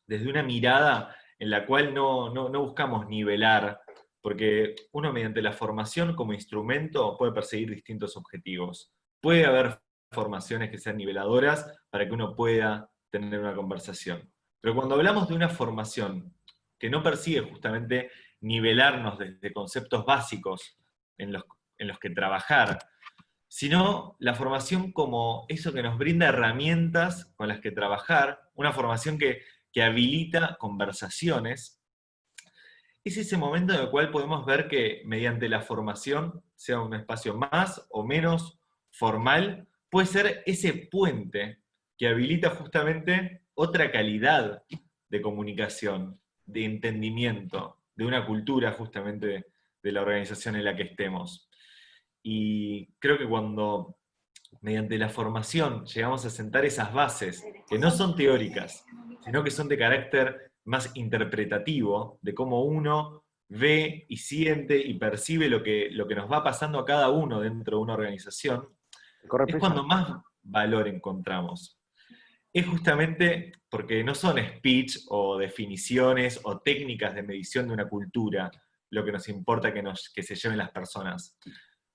una mirada en la cual no buscamos nivelar, porque uno mediante la formación como instrumento puede perseguir distintos objetivos. Puede haber formaciones que sean niveladoras para que uno pueda tener una conversación. Pero cuando hablamos de una formación que no persigue justamente nivelarnos desde conceptos básicos en los que trabajar, sino la formación como eso que nos brinda herramientas con las que trabajar, una formación que habilita conversaciones, es ese momento en el cual podemos ver que mediante la formación, sea un espacio más o menos formal, puede ser ese puente que habilita justamente otra calidad de comunicación, de entendimiento, de una cultura justamente de la organización en la que estemos. Y creo que cuando mediante la formación llegamos a sentar esas bases, que no son teóricas, sino que son de carácter más interpretativo, de cómo uno ve y siente y percibe lo que nos va pasando a cada uno dentro de una organización, es cuando más valor encontramos. Es justamente porque no son speech o definiciones o técnicas de medición de una cultura lo que nos importa que se lleven las personas.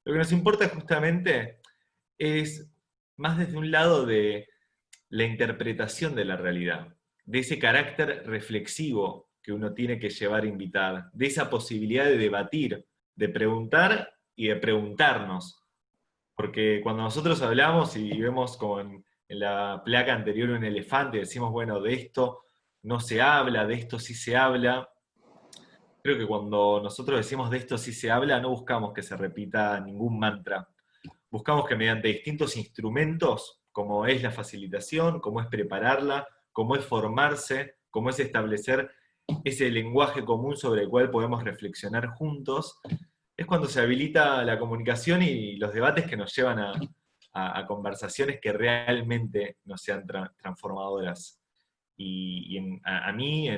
Lo que nos importa justamente es más desde un lado de la interpretación de la realidad, de ese carácter reflexivo que uno tiene que llevar a invitar, de esa posibilidad de debatir, de preguntar y de preguntarnos. Porque cuando nosotros hablamos y vemos como en la placa anterior un elefante, decimos, bueno, de esto no se habla, de esto sí se habla, Creo que cuando nosotros decimos de esto sí se habla, no buscamos que se repita ningún mantra. Buscamos que mediante distintos instrumentos, como es la facilitación, como es prepararla, como es formarse, como es establecer ese lenguaje común sobre el cual podemos reflexionar juntos, es cuando se habilita la comunicación y los debates que nos llevan a conversaciones que realmente nos sean transformadoras. A mí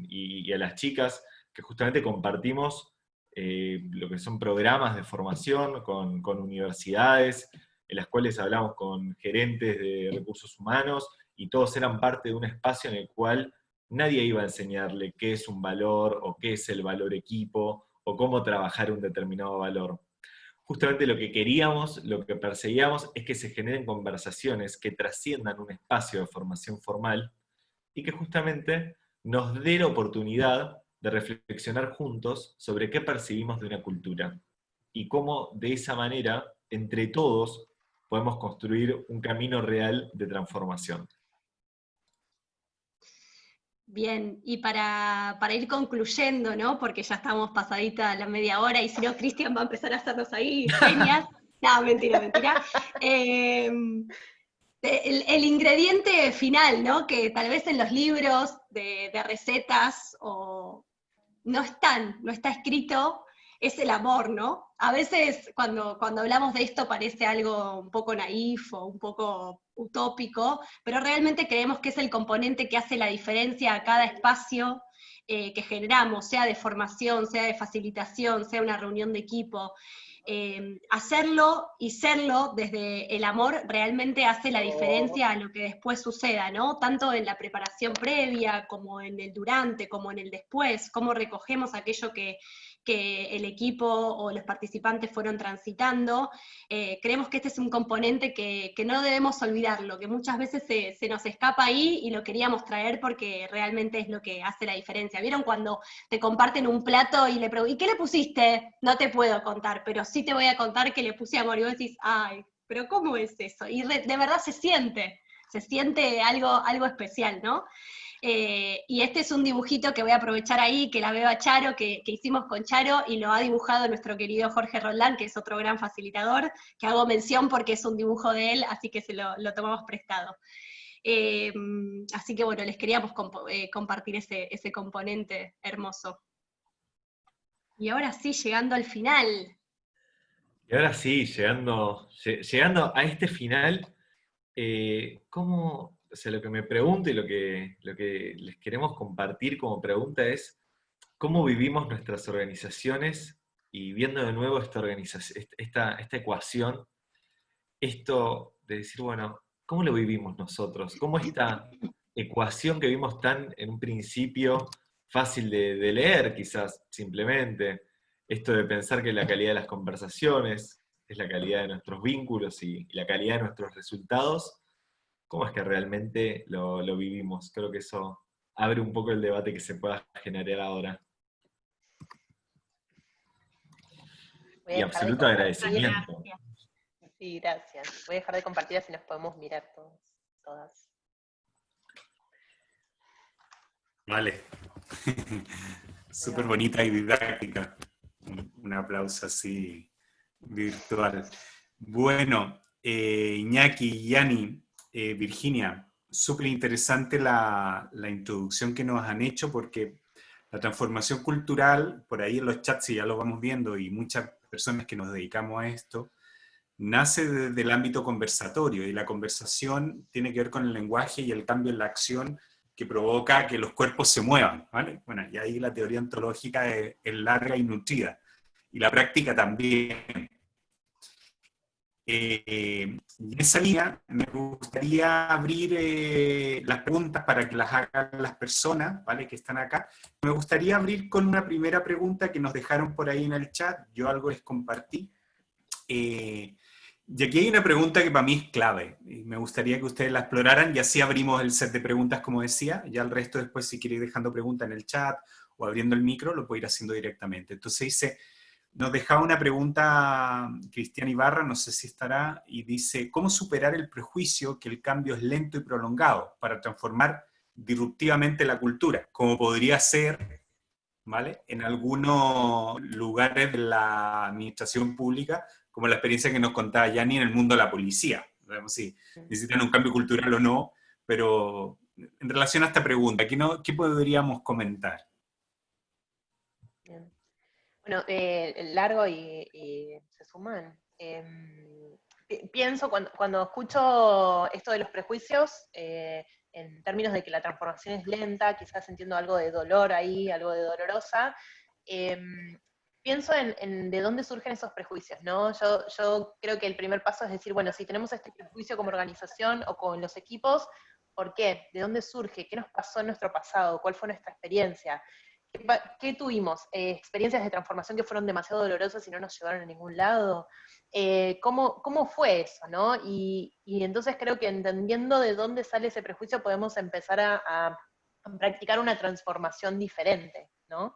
y a las chicas que justamente compartimos lo que son programas de formación con universidades, en las cuales hablamos con gerentes de recursos humanos, y todos eran parte de un espacio en el cual nadie iba a enseñarle qué es un valor, o qué es el valor equipo, o cómo trabajar un determinado valor. Justamente lo que queríamos, lo que perseguíamos, es que se generen conversaciones que trasciendan un espacio de formación formal, y que justamente nos dé la oportunidad de reflexionar juntos sobre qué percibimos de una cultura, y cómo de esa manera, entre todos, podemos construir un camino real de transformación. Bien, y para ir concluyendo, ¿no? Porque ya estamos pasadita la media hora, y si no, Cristian va a empezar a hacernos ahí señas. No, mentira, mentira. El ingrediente final, ¿no? Que tal vez en los libros de recetas no está escrito, es el amor, ¿no? A veces cuando hablamos de esto parece algo un poco naif o un poco utópico, pero realmente creemos que es el componente que hace la diferencia a cada espacio que generamos, sea de formación, sea de facilitación, sea una reunión de equipo. Hacerlo y serlo desde el amor realmente hace la diferencia a lo que después suceda, ¿no? Tanto en la preparación previa, como en el durante, como en el después, cómo recogemos aquello que el equipo o los participantes fueron transitando. Creemos que este es un componente que no debemos olvidarlo, que muchas veces se nos escapa ahí, y lo queríamos traer porque realmente es lo que hace la diferencia. ¿Vieron cuando te comparten un plato y le preguntan, ¿y qué le pusiste? No te puedo contar, pero sí te voy a contar que le puse amor, y vos decís, ay, pero ¿cómo es eso? Y de verdad se siente algo especial, ¿no? Y este es un dibujito que voy a aprovechar ahí, que la veo a Charo, que hicimos con Charo, y lo ha dibujado nuestro querido Jorge Roldán, que es otro gran facilitador, que hago mención porque es un dibujo de él, así que se lo tomamos prestado. Así que bueno, les queríamos compartir ese componente hermoso. Y ahora sí, llegando al final. Y ahora sí, llegando a este final, o sea, lo que me pregunto y lo que les queremos compartir como pregunta es, ¿cómo vivimos nuestras organizaciones? Y viendo de nuevo esta ecuación, esto de decir, bueno, ¿cómo lo vivimos nosotros? ¿Cómo esta ecuación que vimos tan en un principio fácil de leer, quizás simplemente, esto de pensar que la calidad de las conversaciones es la calidad de nuestros vínculos y la calidad de nuestros resultados, ¿cómo es que realmente lo vivimos? Creo que eso abre un poco el debate que se pueda generar ahora. Y absoluto agradecimiento. Sí, gracias. Voy a dejar de compartir, así nos podemos mirar todos, todas. Vale. Súper bonita y didáctica. Un aplauso así virtual. Bueno, Iñaki, Yani, Virginia, súper interesante la introducción que nos han hecho, porque la transformación cultural, por ahí en los chats, y ya lo vamos viendo, y muchas personas que nos dedicamos a esto, nace desde el ámbito conversatorio, y la conversación tiene que ver con el lenguaje y el cambio en la acción que provoca que los cuerpos se muevan, ¿vale? Bueno, y ahí la teoría ontológica es larga y nutrida, y la práctica también. En esa línea me gustaría abrir las preguntas para que las hagan las personas, ¿vale?, que están acá. Me gustaría abrir con una primera pregunta que nos dejaron por ahí en el chat, yo algo les compartí. Y aquí hay una pregunta que para mí es clave, y me gustaría que ustedes la exploraran, y así abrimos el set de preguntas, como decía. Ya el resto después, si quiere ir dejando preguntas en el chat o abriendo el micro, lo puede ir haciendo directamente. Entonces dice, nos dejaba una pregunta Cristian Ibarra, no sé si estará, y dice, ¿cómo superar el prejuicio que el cambio es lento y prolongado para transformar disruptivamente la cultura? Como podría ser ¿vale? En algunos lugares de la administración pública, como la experiencia que nos contaba Yanni en el mundo de la policía. Sabemos si necesitan un cambio cultural o no, pero en relación a esta pregunta, ¿qué podríamos comentar? Bien. Bueno, largo y se suman. Pienso, cuando escucho esto de los prejuicios, en términos de que la transformación es lenta, quizás entiendo algo de dolor ahí, algo de dolorosa, pienso en de dónde surgen esos prejuicios, ¿no? Yo creo que el primer paso es decir, bueno, si tenemos este prejuicio como organización o con los equipos, ¿por qué? ¿De dónde surge? ¿Qué nos pasó en nuestro pasado? ¿Cuál fue nuestra experiencia? ¿Qué tuvimos? ¿Experiencias de transformación que fueron demasiado dolorosas y no nos llevaron a ningún lado? ¿Cómo fue eso, no? Y entonces creo que entendiendo de dónde sale ese prejuicio podemos empezar a practicar una transformación diferente, ¿no?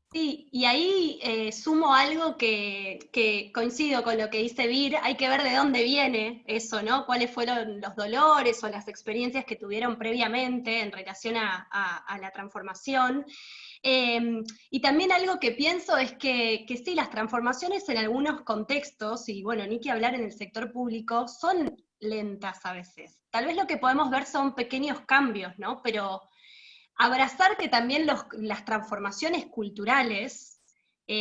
Sí, y ahí sumo algo que coincido con lo que dice Vir, hay que ver de dónde viene eso, ¿no? Cuáles fueron los dolores o las experiencias que tuvieron previamente en relación a la transformación. Y también algo que pienso es que sí, las transformaciones en algunos contextos, y bueno, ni que hablar en el sector público, son lentas a veces. Tal vez lo que podemos ver son pequeños cambios, ¿no? Pero abrazar que también las transformaciones culturales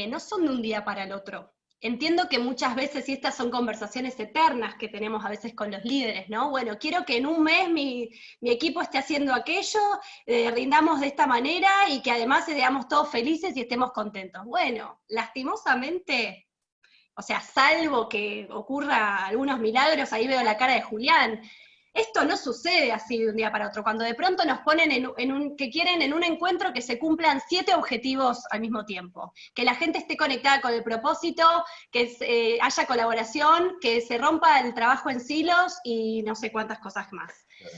no son de un día para el otro. Entiendo que muchas veces, y estas son conversaciones eternas que tenemos a veces con los líderes, ¿no? Bueno, quiero que en un mes mi equipo esté haciendo aquello, rindamos de esta manera y que además seamos todos felices y estemos contentos. Bueno, lastimosamente, o sea, salvo que ocurra algunos milagros, ahí veo la cara de Julián, esto no sucede así de un día para otro. Cuando de pronto nos ponen que quieren en un encuentro que se cumplan 7 objetivos al mismo tiempo, que la gente esté conectada con el propósito, que haya colaboración, que se rompa el trabajo en silos y no sé cuántas cosas más. Claro.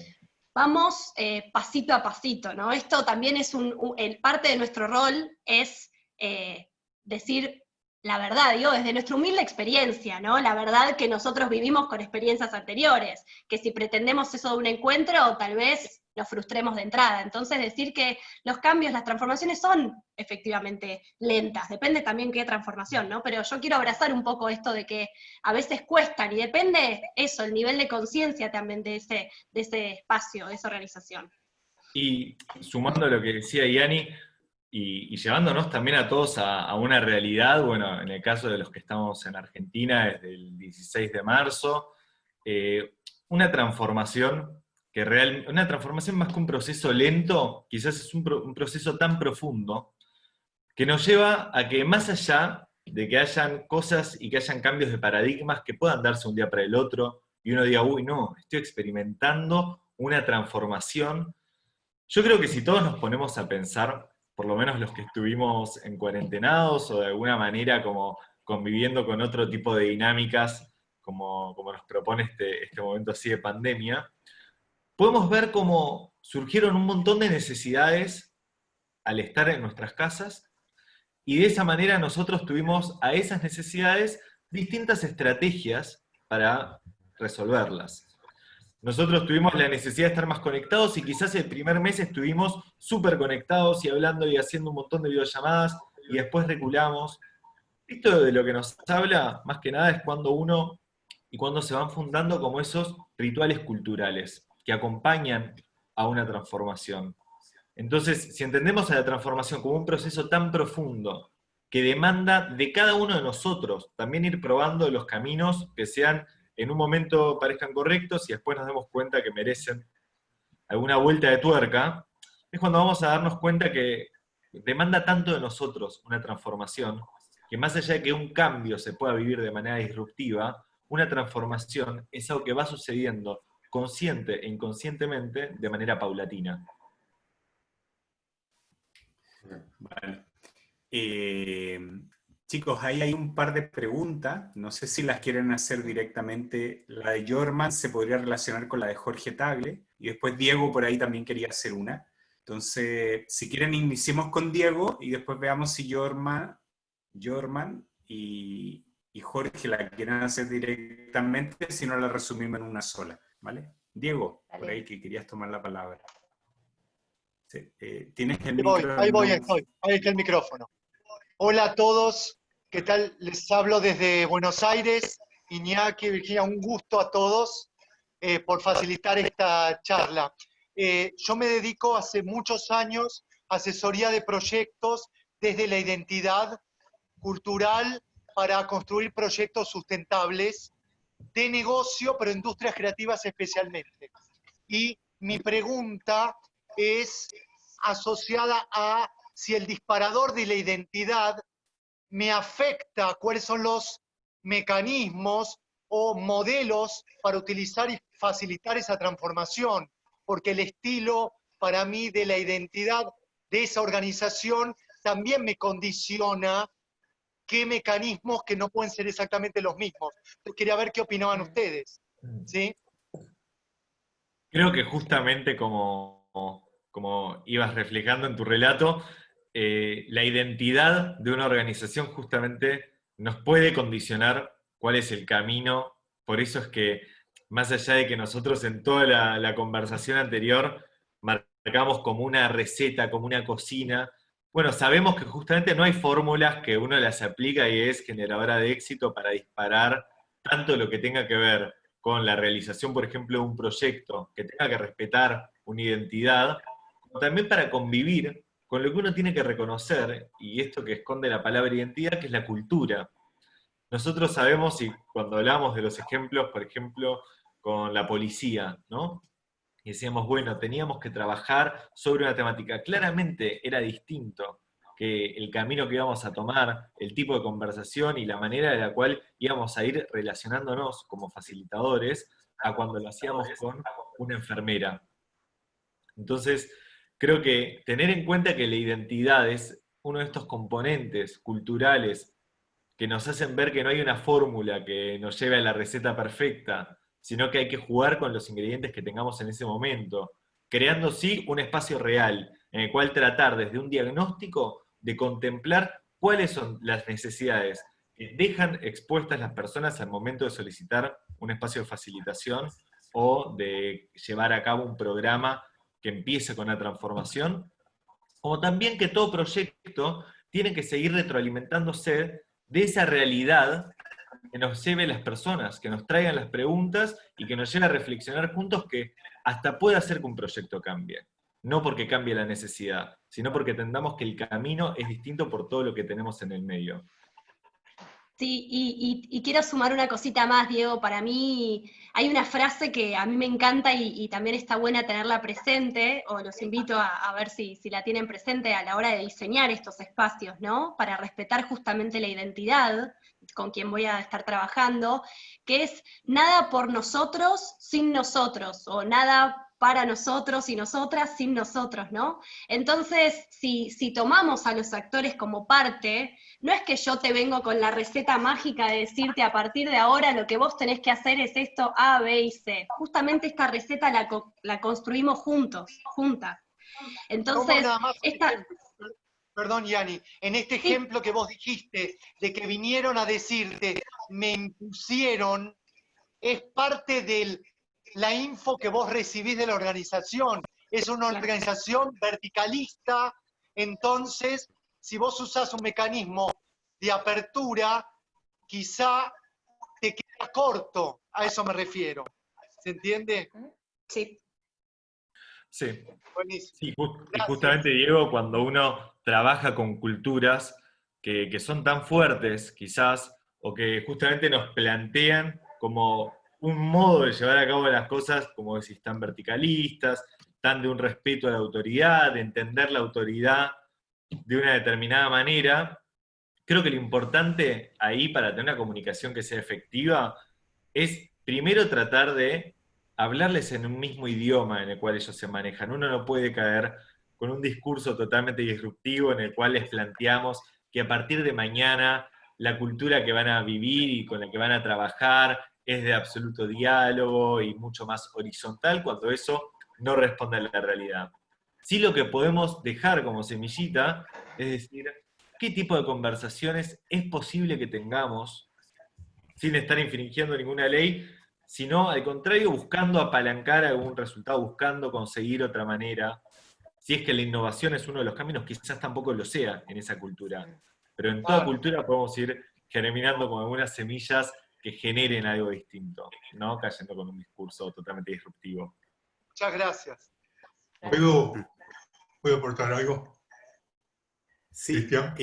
Vamos pasito a pasito, ¿no? Esto también es parte de nuestro rol es decir la verdad, digo, desde nuestra humilde experiencia, ¿no? La verdad que nosotros vivimos con experiencias anteriores, que si pretendemos eso de un encuentro, tal vez nos frustremos de entrada. Entonces decir que los cambios, las transformaciones son efectivamente lentas, depende también qué transformación, ¿no? Pero yo quiero abrazar un poco esto de que a veces cuestan, y depende eso, el nivel de conciencia también de ese espacio, de esa organización. Y sumando a lo que decía Yanni, y llevándonos también a todos a una realidad, bueno, en el caso de los que estamos en Argentina desde el 16 de marzo, una transformación una transformación más que un proceso lento, quizás es un proceso tan profundo, que nos lleva a que más allá de que hayan cosas y que hayan cambios de paradigmas que puedan darse un día para el otro, y uno diga, uy, no, estoy experimentando una transformación. Yo creo que si todos nos ponemos a pensar, por lo menos los que estuvimos en cuarentenados o de alguna manera como conviviendo con otro tipo de dinámicas, como nos propone este momento así de pandemia, podemos ver cómo surgieron un montón de necesidades al estar en nuestras casas, y de esa manera nosotros tuvimos a esas necesidades distintas estrategias para resolverlas. Nosotros tuvimos la necesidad de estar más conectados y quizás el primer mes estuvimos súper conectados y hablando y haciendo un montón de videollamadas y después reculamos. Esto de lo que nos habla, más que nada, es cuando se van fundando como esos rituales culturales que acompañan a una transformación. Entonces, si entendemos a la transformación como un proceso tan profundo que demanda de cada uno de nosotros también ir probando los caminos que sean en un momento parezcan correctos y después nos demos cuenta que merecen alguna vuelta de tuerca, es cuando vamos a darnos cuenta que demanda tanto de nosotros una transformación, que más allá de que un cambio se pueda vivir de manera disruptiva, una transformación es algo que va sucediendo consciente e inconscientemente de manera paulatina. Vale. Chicos, ahí hay un par de preguntas, no sé si las quieren hacer directamente. La de Jorman se podría relacionar con la de Jorge Tagle, y después Diego por ahí también quería hacer una. Entonces, si quieren, iniciemos con Diego, y después veamos si Jorman y Jorge la quieren hacer directamente, si no la resumimos en una sola, ¿vale? Diego, Dale. por ahí que querías tomar la palabra. Sí, tienes el Ahí voy, micro. estoy. Ahí está el micrófono. Hola a todos, ¿qué tal? Les hablo desde Buenos Aires. Iñaki, Virginia, un gusto a todos por facilitar esta charla. Yo me dedico hace muchos años a asesoría de proyectos desde la identidad cultural para construir proyectos sustentables de negocio, pero industrias creativas especialmente. Y mi pregunta es asociada a si el disparador de la identidad me afecta, cuáles son los mecanismos o modelos para utilizar y facilitar esa transformación, porque el estilo para mí de la identidad de esa organización también me condiciona qué mecanismos que no pueden ser exactamente los mismos. Entonces, quería ver qué opinaban ustedes. ¿Sí? Creo que justamente como ibas reflejando en tu relato, la identidad de una organización justamente nos puede condicionar cuál es el camino. Por eso es que, más allá de que nosotros en toda la conversación anterior marcamos como una receta, como una cocina, bueno, sabemos que justamente no hay fórmulas que uno las aplica y es generadora de éxito para disparar tanto lo que tenga que ver con la realización, por ejemplo, de un proyecto que tenga que respetar una identidad, como también para convivir con lo que uno tiene que reconocer, y esto que esconde la palabra identidad, que es la cultura. Nosotros sabemos, y cuando hablamos de los ejemplos, por ejemplo, con la policía, ¿no? Y decíamos, bueno, teníamos que trabajar sobre una temática. Claramente era distinto que el camino que íbamos a tomar, el tipo de conversación y la manera de la cual íbamos a ir relacionándonos como facilitadores a cuando lo hacíamos con una enfermera. Entonces, creo que tener en cuenta que la identidad es uno de estos componentes culturales que nos hacen ver que no hay una fórmula que nos lleve a la receta perfecta, sino que hay que jugar con los ingredientes que tengamos en ese momento, creando sí un espacio real en el cual tratar desde un diagnóstico de contemplar cuáles son las necesidades que dejan expuestas las personas al momento de solicitar un espacio de facilitación o de llevar a cabo un programa que empiece con la transformación, como también que todo proyecto tiene que seguir retroalimentándose de esa realidad que nos lleve las personas, que nos traigan las preguntas y que nos lleve a reflexionar juntos que hasta puede hacer que un proyecto cambie. No porque cambie la necesidad, sino porque entendamos que el camino es distinto por todo lo que tenemos en el medio. Sí, y quiero sumar una cosita más, Diego. Para mí hay una frase que a mí me encanta y también está buena tenerla presente, o los invito a ver si la tienen presente a la hora de diseñar estos espacios, ¿no? Para respetar justamente la identidad con quien voy a estar trabajando, que es nada por nosotros sin nosotros, o nada para nosotros y nosotras sin nosotros, ¿no? Entonces, si tomamos a los actores como parte, no es que yo te vengo con la receta mágica de decirte a partir de ahora lo que vos tenés que hacer es esto A, B y C. Justamente esta receta la construimos juntos, juntas. Entonces, nada más perdón, Yani, en este ejemplo que vos dijiste, de que vinieron a decirte, me impusieron, es parte de la info que vos recibís de la organización. Es una organización verticalista, entonces, si vos usás un mecanismo de apertura, quizá te queda corto, a eso me refiero. ¿Se entiende? Sí. Sí. Buenísimo. Sí, y justamente, Diego, cuando uno trabaja con culturas que son tan fuertes, quizás, o que justamente nos plantean como un modo de llevar a cabo las cosas, como decís, tan verticalistas, tan de un respeto a la autoridad, de entender la autoridad de una determinada manera, creo que lo importante ahí para tener una comunicación que sea efectiva es primero tratar de hablarles en un mismo idioma en el cual ellos se manejan. Uno no puede caer con un discurso totalmente disruptivo en el cual les planteamos que a partir de mañana la cultura que van a vivir y con la que van a trabajar es de absoluto diálogo y mucho más horizontal, cuando eso no responde a la realidad. Sí, lo que podemos dejar como semillita es decir, ¿qué tipo de conversaciones es posible que tengamos sin estar infringiendo ninguna ley, sino al contrario buscando apalancar algún resultado, buscando conseguir otra manera, si es que la innovación es uno de los caminos, quizás tampoco lo sea en esa cultura. Pero en toda cultura podemos ir germinando con algunas semillas que generen algo distinto, no cayendo con un discurso totalmente disruptivo. Muchas gracias. ¿Puedo aportar algo, Sí, Cristian?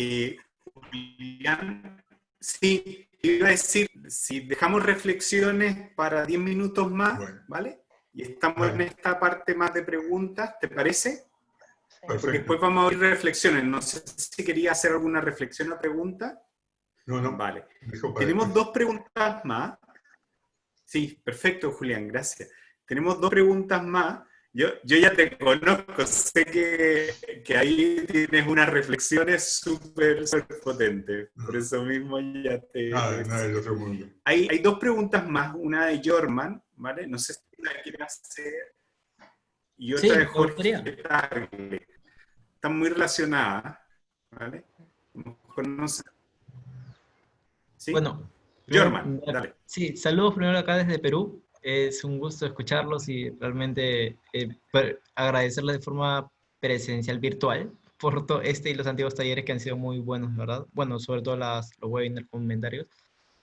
Julián, sí, iba a decir, si dejamos reflexiones para 10 minutos más, Bueno. ¿vale? Y estamos en esta parte más de preguntas, ¿te parece? Porque Perfecto. después vamos a oír reflexiones. No sé si quería hacer alguna reflexión o pregunta. No. Vale. Dejo para Tenemos después. 2 preguntas más. Sí, perfecto, Julián, gracias. Tenemos 2 preguntas más. Yo ya te conozco, sé que ahí tienes unas reflexiones súper potentes. Por eso mismo ya te... Nada del otro mundo. Hay 2 preguntas más, una de Jorman, ¿vale? No sé si la quieres hacer, y otra Sí, de me Jorge gustaría. Tagle. Están muy relacionadas, ¿vale? ¿Conocen? ¿Sí? Bueno, Jorman, dale. sí, saludos primero acá desde Perú. Es un gusto escucharlos y realmente agradecerles de forma presencial virtual por este y los antiguos talleres que han sido muy buenos, ¿verdad? Bueno, sobre todo los webinars comentarios.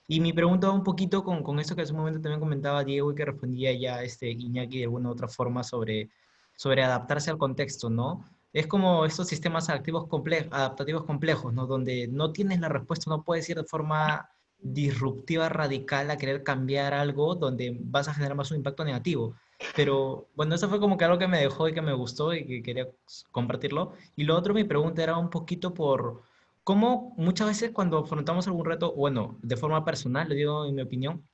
Y mi pregunta va un poquito con eso que hace un momento también comentaba Diego y que respondía ya Iñaki de alguna u otra forma sobre adaptarse al contexto, ¿no? Es como estos sistemas adaptativos complejos, ¿no? Donde no tienes la respuesta, no puedes ir de forma disruptiva, radical, a querer cambiar algo donde vas a generar más un impacto negativo. Pero bueno, eso fue como que algo que me dejó y que me gustó y que quería compartirlo. Y lo otro, mi pregunta era un poquito por cómo muchas veces cuando afrontamos algún reto, bueno, de forma personal, lo digo en mi opinión,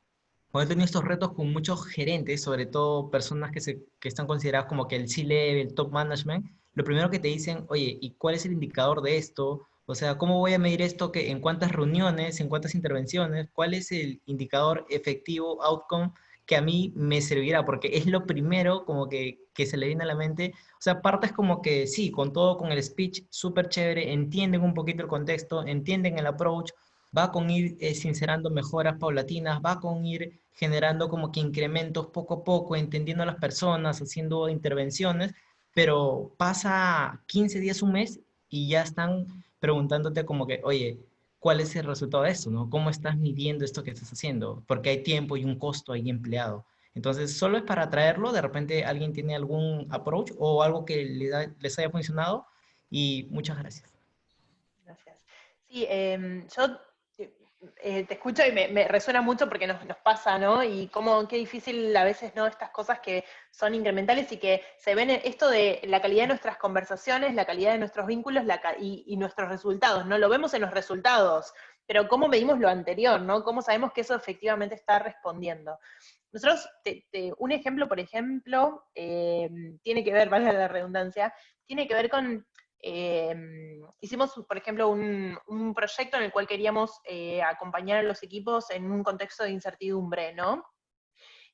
cuando he tenido estos retos con muchos gerentes, sobre todo personas que están consideradas como que el C-level, el top management, lo primero que te dicen, oye, ¿y cuál es el indicador de esto? O sea, ¿cómo voy a medir esto? ¿En cuántas reuniones, en cuántas intervenciones? ¿Cuál es el indicador efectivo, outcome, que a mí me servirá? Porque es lo primero como que se le viene a la mente. O sea, partes como que sí, con todo, con el speech, súper chévere, entienden un poquito el contexto, entienden el approach, va con ir sincerando mejoras paulatinas, va con ir generando como que incrementos poco a poco, entendiendo a las personas, haciendo intervenciones, pero pasa 15 días, un mes, y ya están preguntándote como que, oye, ¿cuál es el resultado de esto, no? ¿Cómo estás midiendo esto que estás haciendo? Porque hay tiempo y un costo ahí empleado. Entonces, solo es para traerlo, de repente alguien tiene algún approach o algo que les haya funcionado, y muchas gracias. Gracias. Sí, yo te escucho y me resuena mucho porque nos pasa, ¿no? Y qué difícil a veces, ¿no? Estas cosas que son incrementales y que se ven en esto de la calidad de nuestras conversaciones, la calidad de nuestros vínculos y nuestros resultados, ¿no? Lo vemos en los resultados, pero ¿cómo medimos lo anterior, ¿no? ¿Cómo sabemos que eso efectivamente está respondiendo? Nosotros, un ejemplo, por ejemplo, tiene que ver, valga la redundancia, tiene que ver con hicimos, por ejemplo, un proyecto en el cual queríamos acompañar a los equipos en un contexto de incertidumbre, ¿no?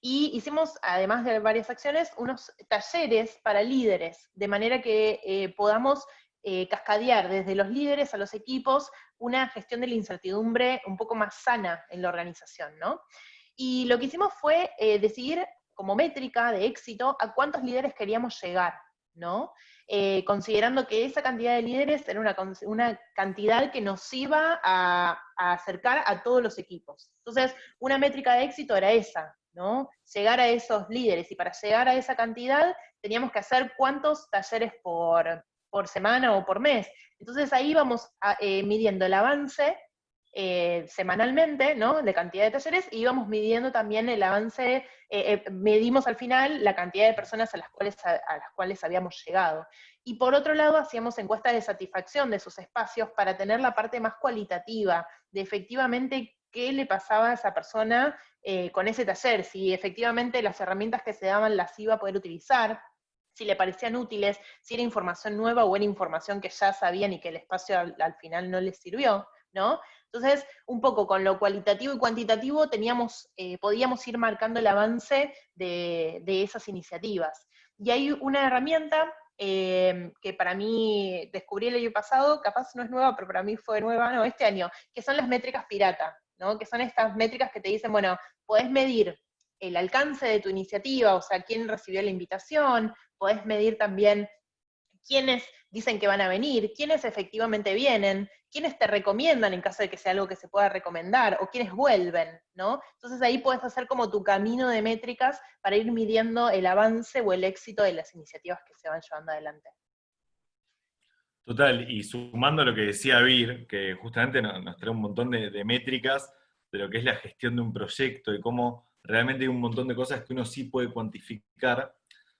Y hicimos, además de varias acciones, unos talleres para líderes, de manera que podamos cascadear desde los líderes a los equipos una gestión de la incertidumbre un poco más sana en la organización, ¿no? Y lo que hicimos fue decidir como métrica de éxito a cuántos líderes queríamos llegar, ¿no? Considerando que esa cantidad de líderes era una cantidad que nos iba a acercar a todos los equipos. Entonces, una métrica de éxito era esa, ¿no? Llegar a esos líderes, y para llegar a esa cantidad teníamos que hacer cuántos talleres por semana o por mes. Entonces ahí íbamos midiendo el avance semanalmente, ¿no? De cantidad de talleres, y íbamos midiendo también el avance, medimos al final la cantidad de personas a las cuales habíamos llegado. Y por otro lado, hacíamos encuestas de satisfacción de esos espacios para tener la parte más cualitativa, de efectivamente qué le pasaba a esa persona con ese taller, si efectivamente las herramientas que se daban las iba a poder utilizar, si le parecían útiles, si era información nueva o era información que ya sabían y que el espacio al final no les sirvió, ¿no? Entonces, un poco con lo cualitativo y cuantitativo podíamos ir marcando el avance de esas iniciativas. Y hay una herramienta que para mí descubrí el año pasado, capaz no es nueva, pero para mí fue nueva, no, este año, que son las métricas pirata, ¿no? Que son estas métricas que te dicen, bueno, podés medir el alcance de tu iniciativa, o sea, quién recibió la invitación, podés medir también quiénes dicen que van a venir, quiénes efectivamente vienen, quiénes te recomiendan en caso de que sea algo que se pueda recomendar, o quiénes vuelven, ¿no? Entonces ahí puedes hacer como tu camino de métricas para ir midiendo el avance o el éxito de las iniciativas que se van llevando adelante. Total, y sumando a lo que decía Vir, que justamente nos trae un montón de métricas de lo que es la gestión de un proyecto y cómo realmente hay un montón de cosas que uno sí puede cuantificar,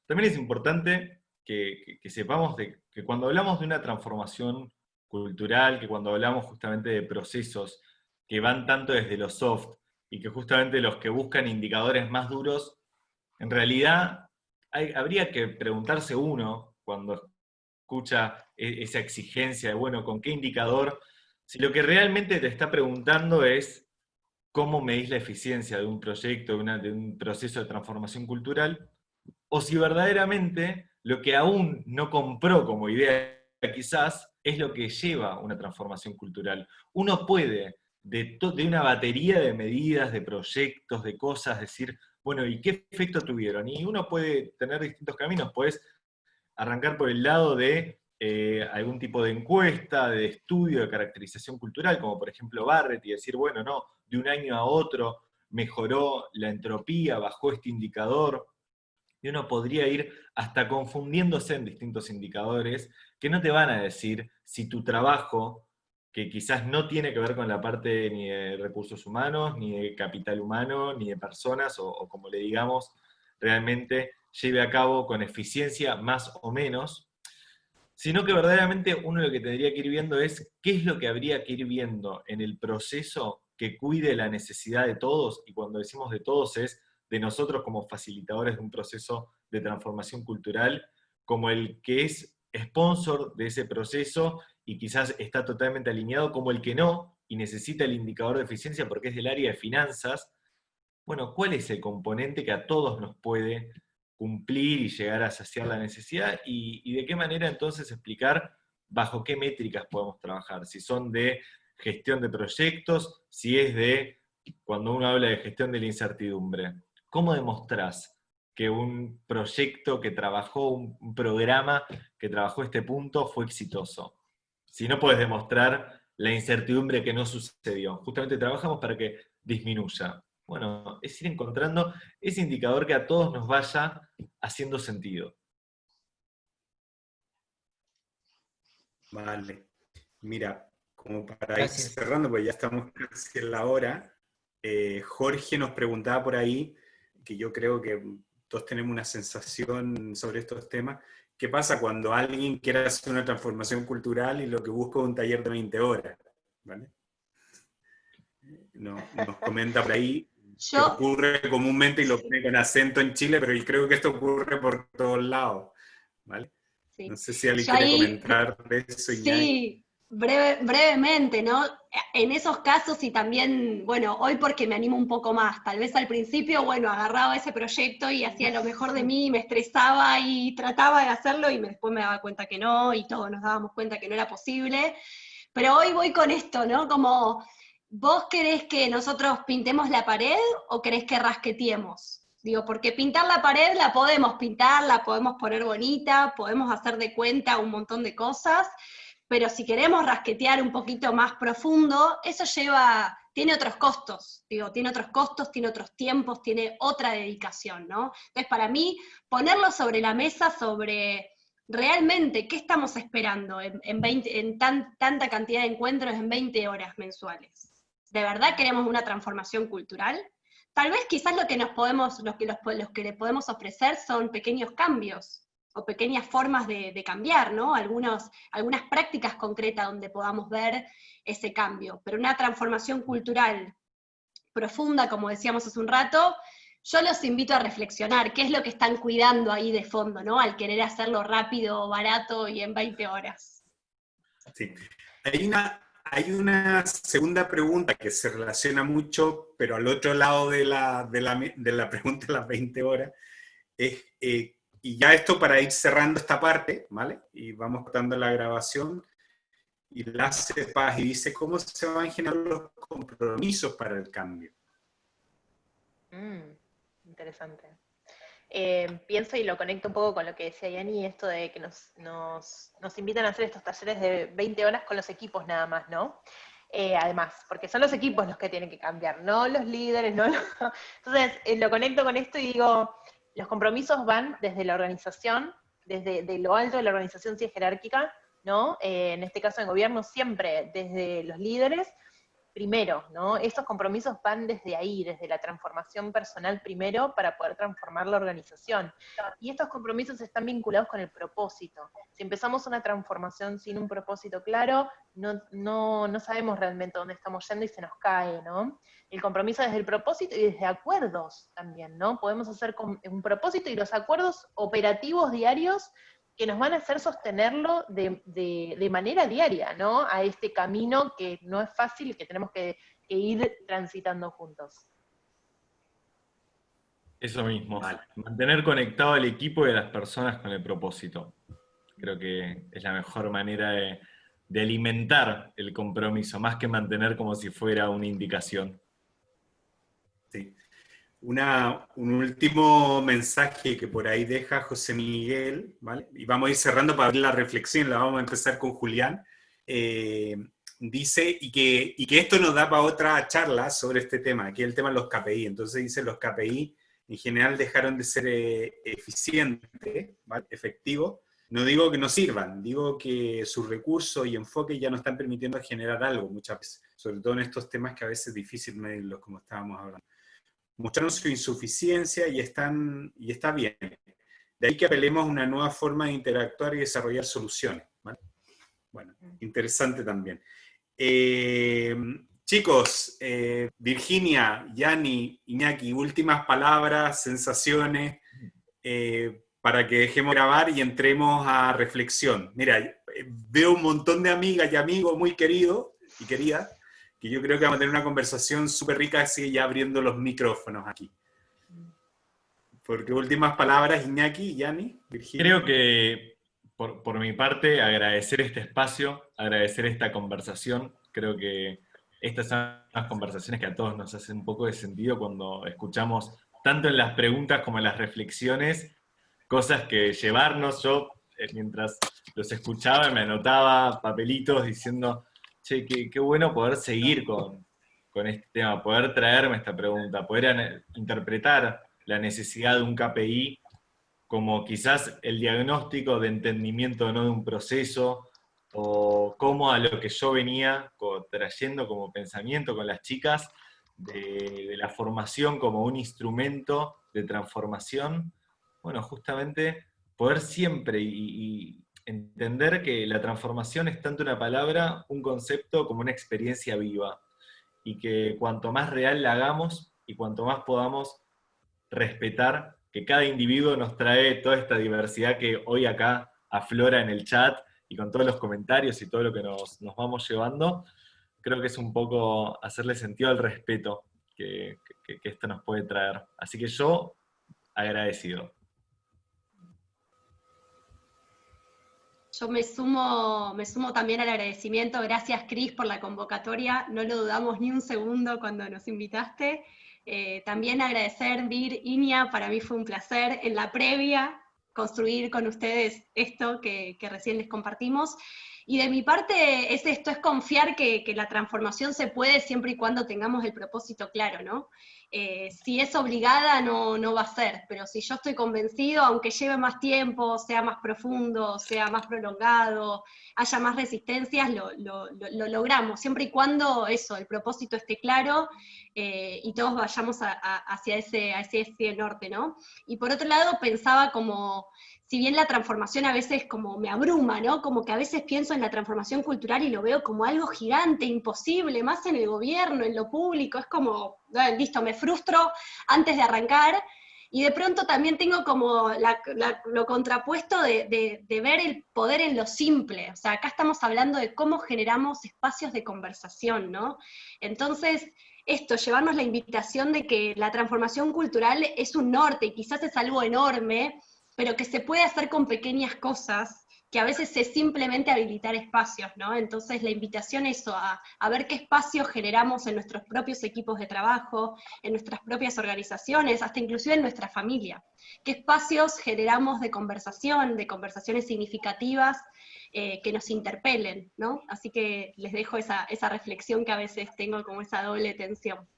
también es importante que sepamos que cuando hablamos de una transformación cultural, que cuando hablamos justamente de procesos que van tanto desde lo soft y que justamente los que buscan indicadores más duros, en realidad habría que preguntarse uno cuando escucha esa exigencia de, bueno, ¿con qué indicador? Si lo que realmente te está preguntando es cómo medís la eficiencia de un proyecto, de un proceso de transformación cultural, o si verdaderamente lo que aún no compró como idea quizás es lo que lleva una transformación cultural. Uno puede, de una batería de medidas, de proyectos, de cosas, decir, bueno, ¿y qué efecto tuvieron? Y uno puede tener distintos caminos, puedes arrancar por el lado de algún tipo de encuesta, de estudio, de caracterización cultural, como por ejemplo Barrett, y decir, bueno, no, de un año a otro mejoró la entropía, bajó este indicador, y uno podría ir hasta confundiéndose en distintos indicadores que no te van a decir si tu trabajo, que quizás no tiene que ver con la parte ni de recursos humanos, ni de capital humano, ni de personas, o como le digamos, realmente lleve a cabo con eficiencia más o menos, sino que verdaderamente uno lo que tendría que ir viendo es qué es lo que habría que ir viendo en el proceso que cuide la necesidad de todos, y cuando decimos de todos es de nosotros como facilitadores de un proceso de transformación cultural, como el que es sponsor de ese proceso y quizás está totalmente alineado, como el que no, y necesita el indicador de eficiencia porque es del área de finanzas. Bueno, ¿cuál es el componente que a todos nos puede cumplir y llegar a saciar la necesidad? Y de qué manera entonces explicar bajo qué métricas podemos trabajar? Si son de gestión de proyectos, si es de, cuando uno habla de gestión de la incertidumbre, ¿cómo demostrás que un proyecto que trabajó, un programa que trabajó este punto fue exitoso? Si no puedes demostrar la incertidumbre que no sucedió. Justamente trabajamos para que disminuya. Bueno, es ir encontrando ese indicador que a todos nos vaya haciendo sentido. Vale. Mira, como para ir Gracias. cerrando, pues ya estamos casi en la hora, Jorge nos preguntaba por ahí, que yo creo que todos tenemos una sensación sobre estos temas, ¿qué pasa cuando alguien quiere hacer una transformación cultural y lo que busca es un taller de 20 horas? ¿Vale? Nos comenta por ahí que Yo, ocurre comúnmente y lo pone con acento en Chile, pero yo creo que esto ocurre por todos lados, ¿vale? sí. No sé si alguien Yo quiere ahí, comentar de eso, Iñaki. sí, brevemente, ¿no? En esos casos y también, bueno, hoy porque me animo un poco más, tal vez al principio, bueno, agarraba ese proyecto y hacía lo mejor de mí, me estresaba y trataba de hacerlo y después me daba cuenta que no, y todos nos dábamos cuenta que no era posible, pero hoy voy con esto, ¿no? Como, ¿vos querés que nosotros pintemos la pared o querés que rasqueteemos? Digo, porque pintar la pared la podemos pintar, la podemos poner bonita, podemos hacer de cuenta un montón de cosas, pero si queremos rasquetear un poquito más profundo, eso tiene otros costos, digo, tiene otros costos, tiene otros tiempos, tiene otra dedicación, ¿no? Entonces, para mí, ponerlo sobre la mesa, sobre realmente qué estamos esperando en tanta cantidad de encuentros en 20 horas mensuales. ¿De verdad queremos una transformación cultural? Tal vez quizás lo que le podemos ofrecer son pequeños cambios, o pequeñas formas de cambiar, ¿no? Algunas prácticas concretas donde podamos ver ese cambio. Pero una transformación cultural profunda, como decíamos hace un rato, yo los invito a reflexionar qué es lo que están cuidando ahí de fondo, ¿no? Al querer hacerlo rápido, barato y en 20 horas. Sí. Hay una segunda pregunta que se relaciona mucho, pero al otro lado de la pregunta de las 20 horas, es, y ya esto para ir cerrando esta parte, ¿vale? Y vamos cortando la grabación, y la hace Paz y dice, ¿cómo se van a generar los compromisos para el cambio? Interesante. pienso y lo conecto un poco con lo que decía Yani, esto de que nos invitan a hacer estos talleres de 20 horas con los equipos nada más, ¿no? Además, porque son los equipos los que tienen que cambiar, no los líderes, no los... Entonces, lo conecto con esto y digo, los compromisos van desde la organización, desde de lo alto de la organización, si es jerárquica, ¿no? En este caso en gobierno, siempre desde los líderes, primero, ¿no? Estos compromisos van desde ahí, desde la transformación personal primero, para poder transformar la organización. Y estos compromisos están vinculados con el propósito. Si empezamos una transformación sin un propósito claro, no sabemos realmente dónde estamos yendo y se nos cae, ¿no? El compromiso desde el propósito y desde acuerdos también, ¿no? Podemos hacer un propósito y los acuerdos operativos diarios que nos van a hacer sostenerlo de manera diaria, ¿no? A este camino que no es fácil y que tenemos que ir transitando juntos. Eso mismo, mantener conectado al equipo y a las personas con el propósito. Creo que es la mejor manera de alimentar el compromiso, más que mantener como si fuera una indicación. Sí. Un último mensaje que por ahí deja José Miguel, ¿vale? Y vamos a ir cerrando para abrir la reflexión, la vamos a empezar con Julián. Dice, y que esto nos da para otra charla sobre este tema, que es el tema de los KPI. Entonces dice, los KPI en general dejaron de ser eficientes, ¿vale? Efectivos. No digo que no sirvan, digo que sus recursos y enfoque ya no están permitiendo generar algo muchas veces, sobre todo en estos temas que a veces es difícil medirlos, como estábamos hablando. Mostraron su insuficiencia y está bien. De ahí que apelemos a una nueva forma de interactuar y desarrollar soluciones, ¿vale? Bueno, interesante también. Chicos, Virginia, Yani, Iñaki, últimas palabras, sensaciones, para que dejemos grabar y entremos a reflexión. Mira, veo un montón de amigas y amigos muy queridos y queridas, que yo creo que vamos a tener una conversación súper rica, así ya abriendo los micrófonos aquí. Porque últimas palabras, Iñaki, Yani, Virginia. Creo que, por mi parte, agradecer este espacio, agradecer esta conversación. Creo que estas son las conversaciones que a todos nos hacen un poco de sentido cuando escuchamos, tanto en las preguntas como en las reflexiones, cosas que llevarnos. Yo, mientras los escuchaba, me anotaba papelitos diciendo... Che, qué bueno poder seguir con este tema, poder traerme esta pregunta, poder interpretar la necesidad de un KPI como quizás el diagnóstico de entendimiento no de un proceso, o cómo a lo que yo venía trayendo como pensamiento con las chicas, de la formación como un instrumento de transformación, bueno, justamente poder siempre y entender que la transformación es tanto una palabra, un concepto, como una experiencia viva. Y que cuanto más real la hagamos y cuanto más podamos respetar que cada individuo nos trae toda esta diversidad que hoy acá aflora en el chat y con todos los comentarios y todo lo que nos vamos llevando, creo que es un poco hacerle sentido al respeto que esto nos puede traer. Así que yo, agradecido. Yo me sumo también al agradecimiento. Gracias, Cris, por la convocatoria. No lo dudamos ni un segundo cuando nos invitaste. También agradecer, Vir, Iña, para mí fue un placer en la previa construir con ustedes esto que recién les compartimos. Y de mi parte es esto, es confiar que la transformación se puede siempre y cuando tengamos el propósito claro, ¿no? Si es obligada no va a ser, pero si yo estoy convencido, aunque lleve más tiempo, sea más profundo, sea más prolongado, haya más resistencias, lo logramos, siempre y cuando eso, el propósito esté claro y todos vayamos hacia ese norte, ¿no? Y por otro lado pensaba como, si bien la transformación a veces como me abruma, ¿no? Como que a veces pienso en la transformación cultural y lo veo como algo gigante, imposible, más en el gobierno, en lo público, es como, listo, me frustro antes de arrancar, y de pronto también tengo como lo contrapuesto de ver el poder en lo simple. O sea, acá estamos hablando de cómo generamos espacios de conversación, ¿no? Entonces, esto, llevarnos la invitación de que la transformación cultural es un norte, y quizás es algo enorme, pero que se puede hacer con pequeñas cosas, que a veces es simplemente habilitar espacios, ¿no? Entonces la invitación es eso, a ver qué espacios generamos en nuestros propios equipos de trabajo, en nuestras propias organizaciones, hasta inclusive en nuestra familia. ¿Qué espacios generamos de conversaciones significativas que nos interpelen, ¿no? Así que les dejo esa reflexión que a veces tengo como esa doble tensión.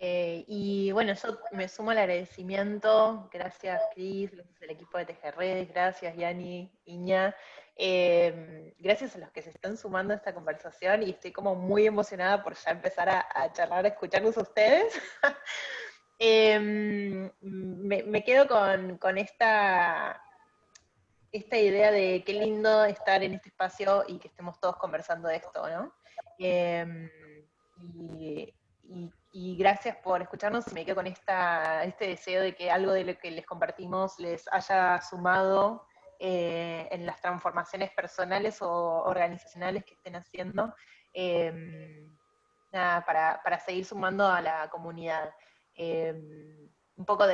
Y bueno, yo me sumo al agradecimiento, gracias Cris, gracias al equipo de TGRedes, gracias Yani, Iña, gracias a los que se están sumando a esta conversación y estoy como muy emocionada por ya empezar a charlar, a escucharlos a ustedes. Me quedo con esta idea de qué lindo estar en este espacio y que estemos todos conversando de esto, ¿no? Y gracias por escucharnos y me quedo con este deseo de que algo de lo que les compartimos les haya sumado en las transformaciones personales o organizacionales que estén haciendo, nada, para seguir sumando a la comunidad. Un poco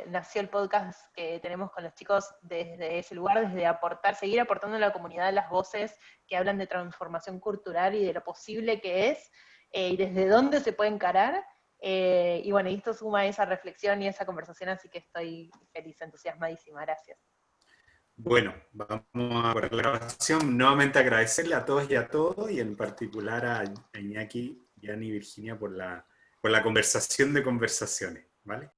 nació el podcast que tenemos con los chicos desde ese lugar, desde seguir aportando a la comunidad las voces que hablan de transformación cultural y de lo posible que es, y desde dónde se puede encarar, y bueno, y esto suma a esa reflexión y esa conversación, así que estoy feliz, entusiasmadísima, gracias. Bueno, vamos a por la grabación. Nuevamente agradecerle a todos y a todos, y en particular a Iñaki, Yani y Virginia por la conversación de conversaciones, ¿vale?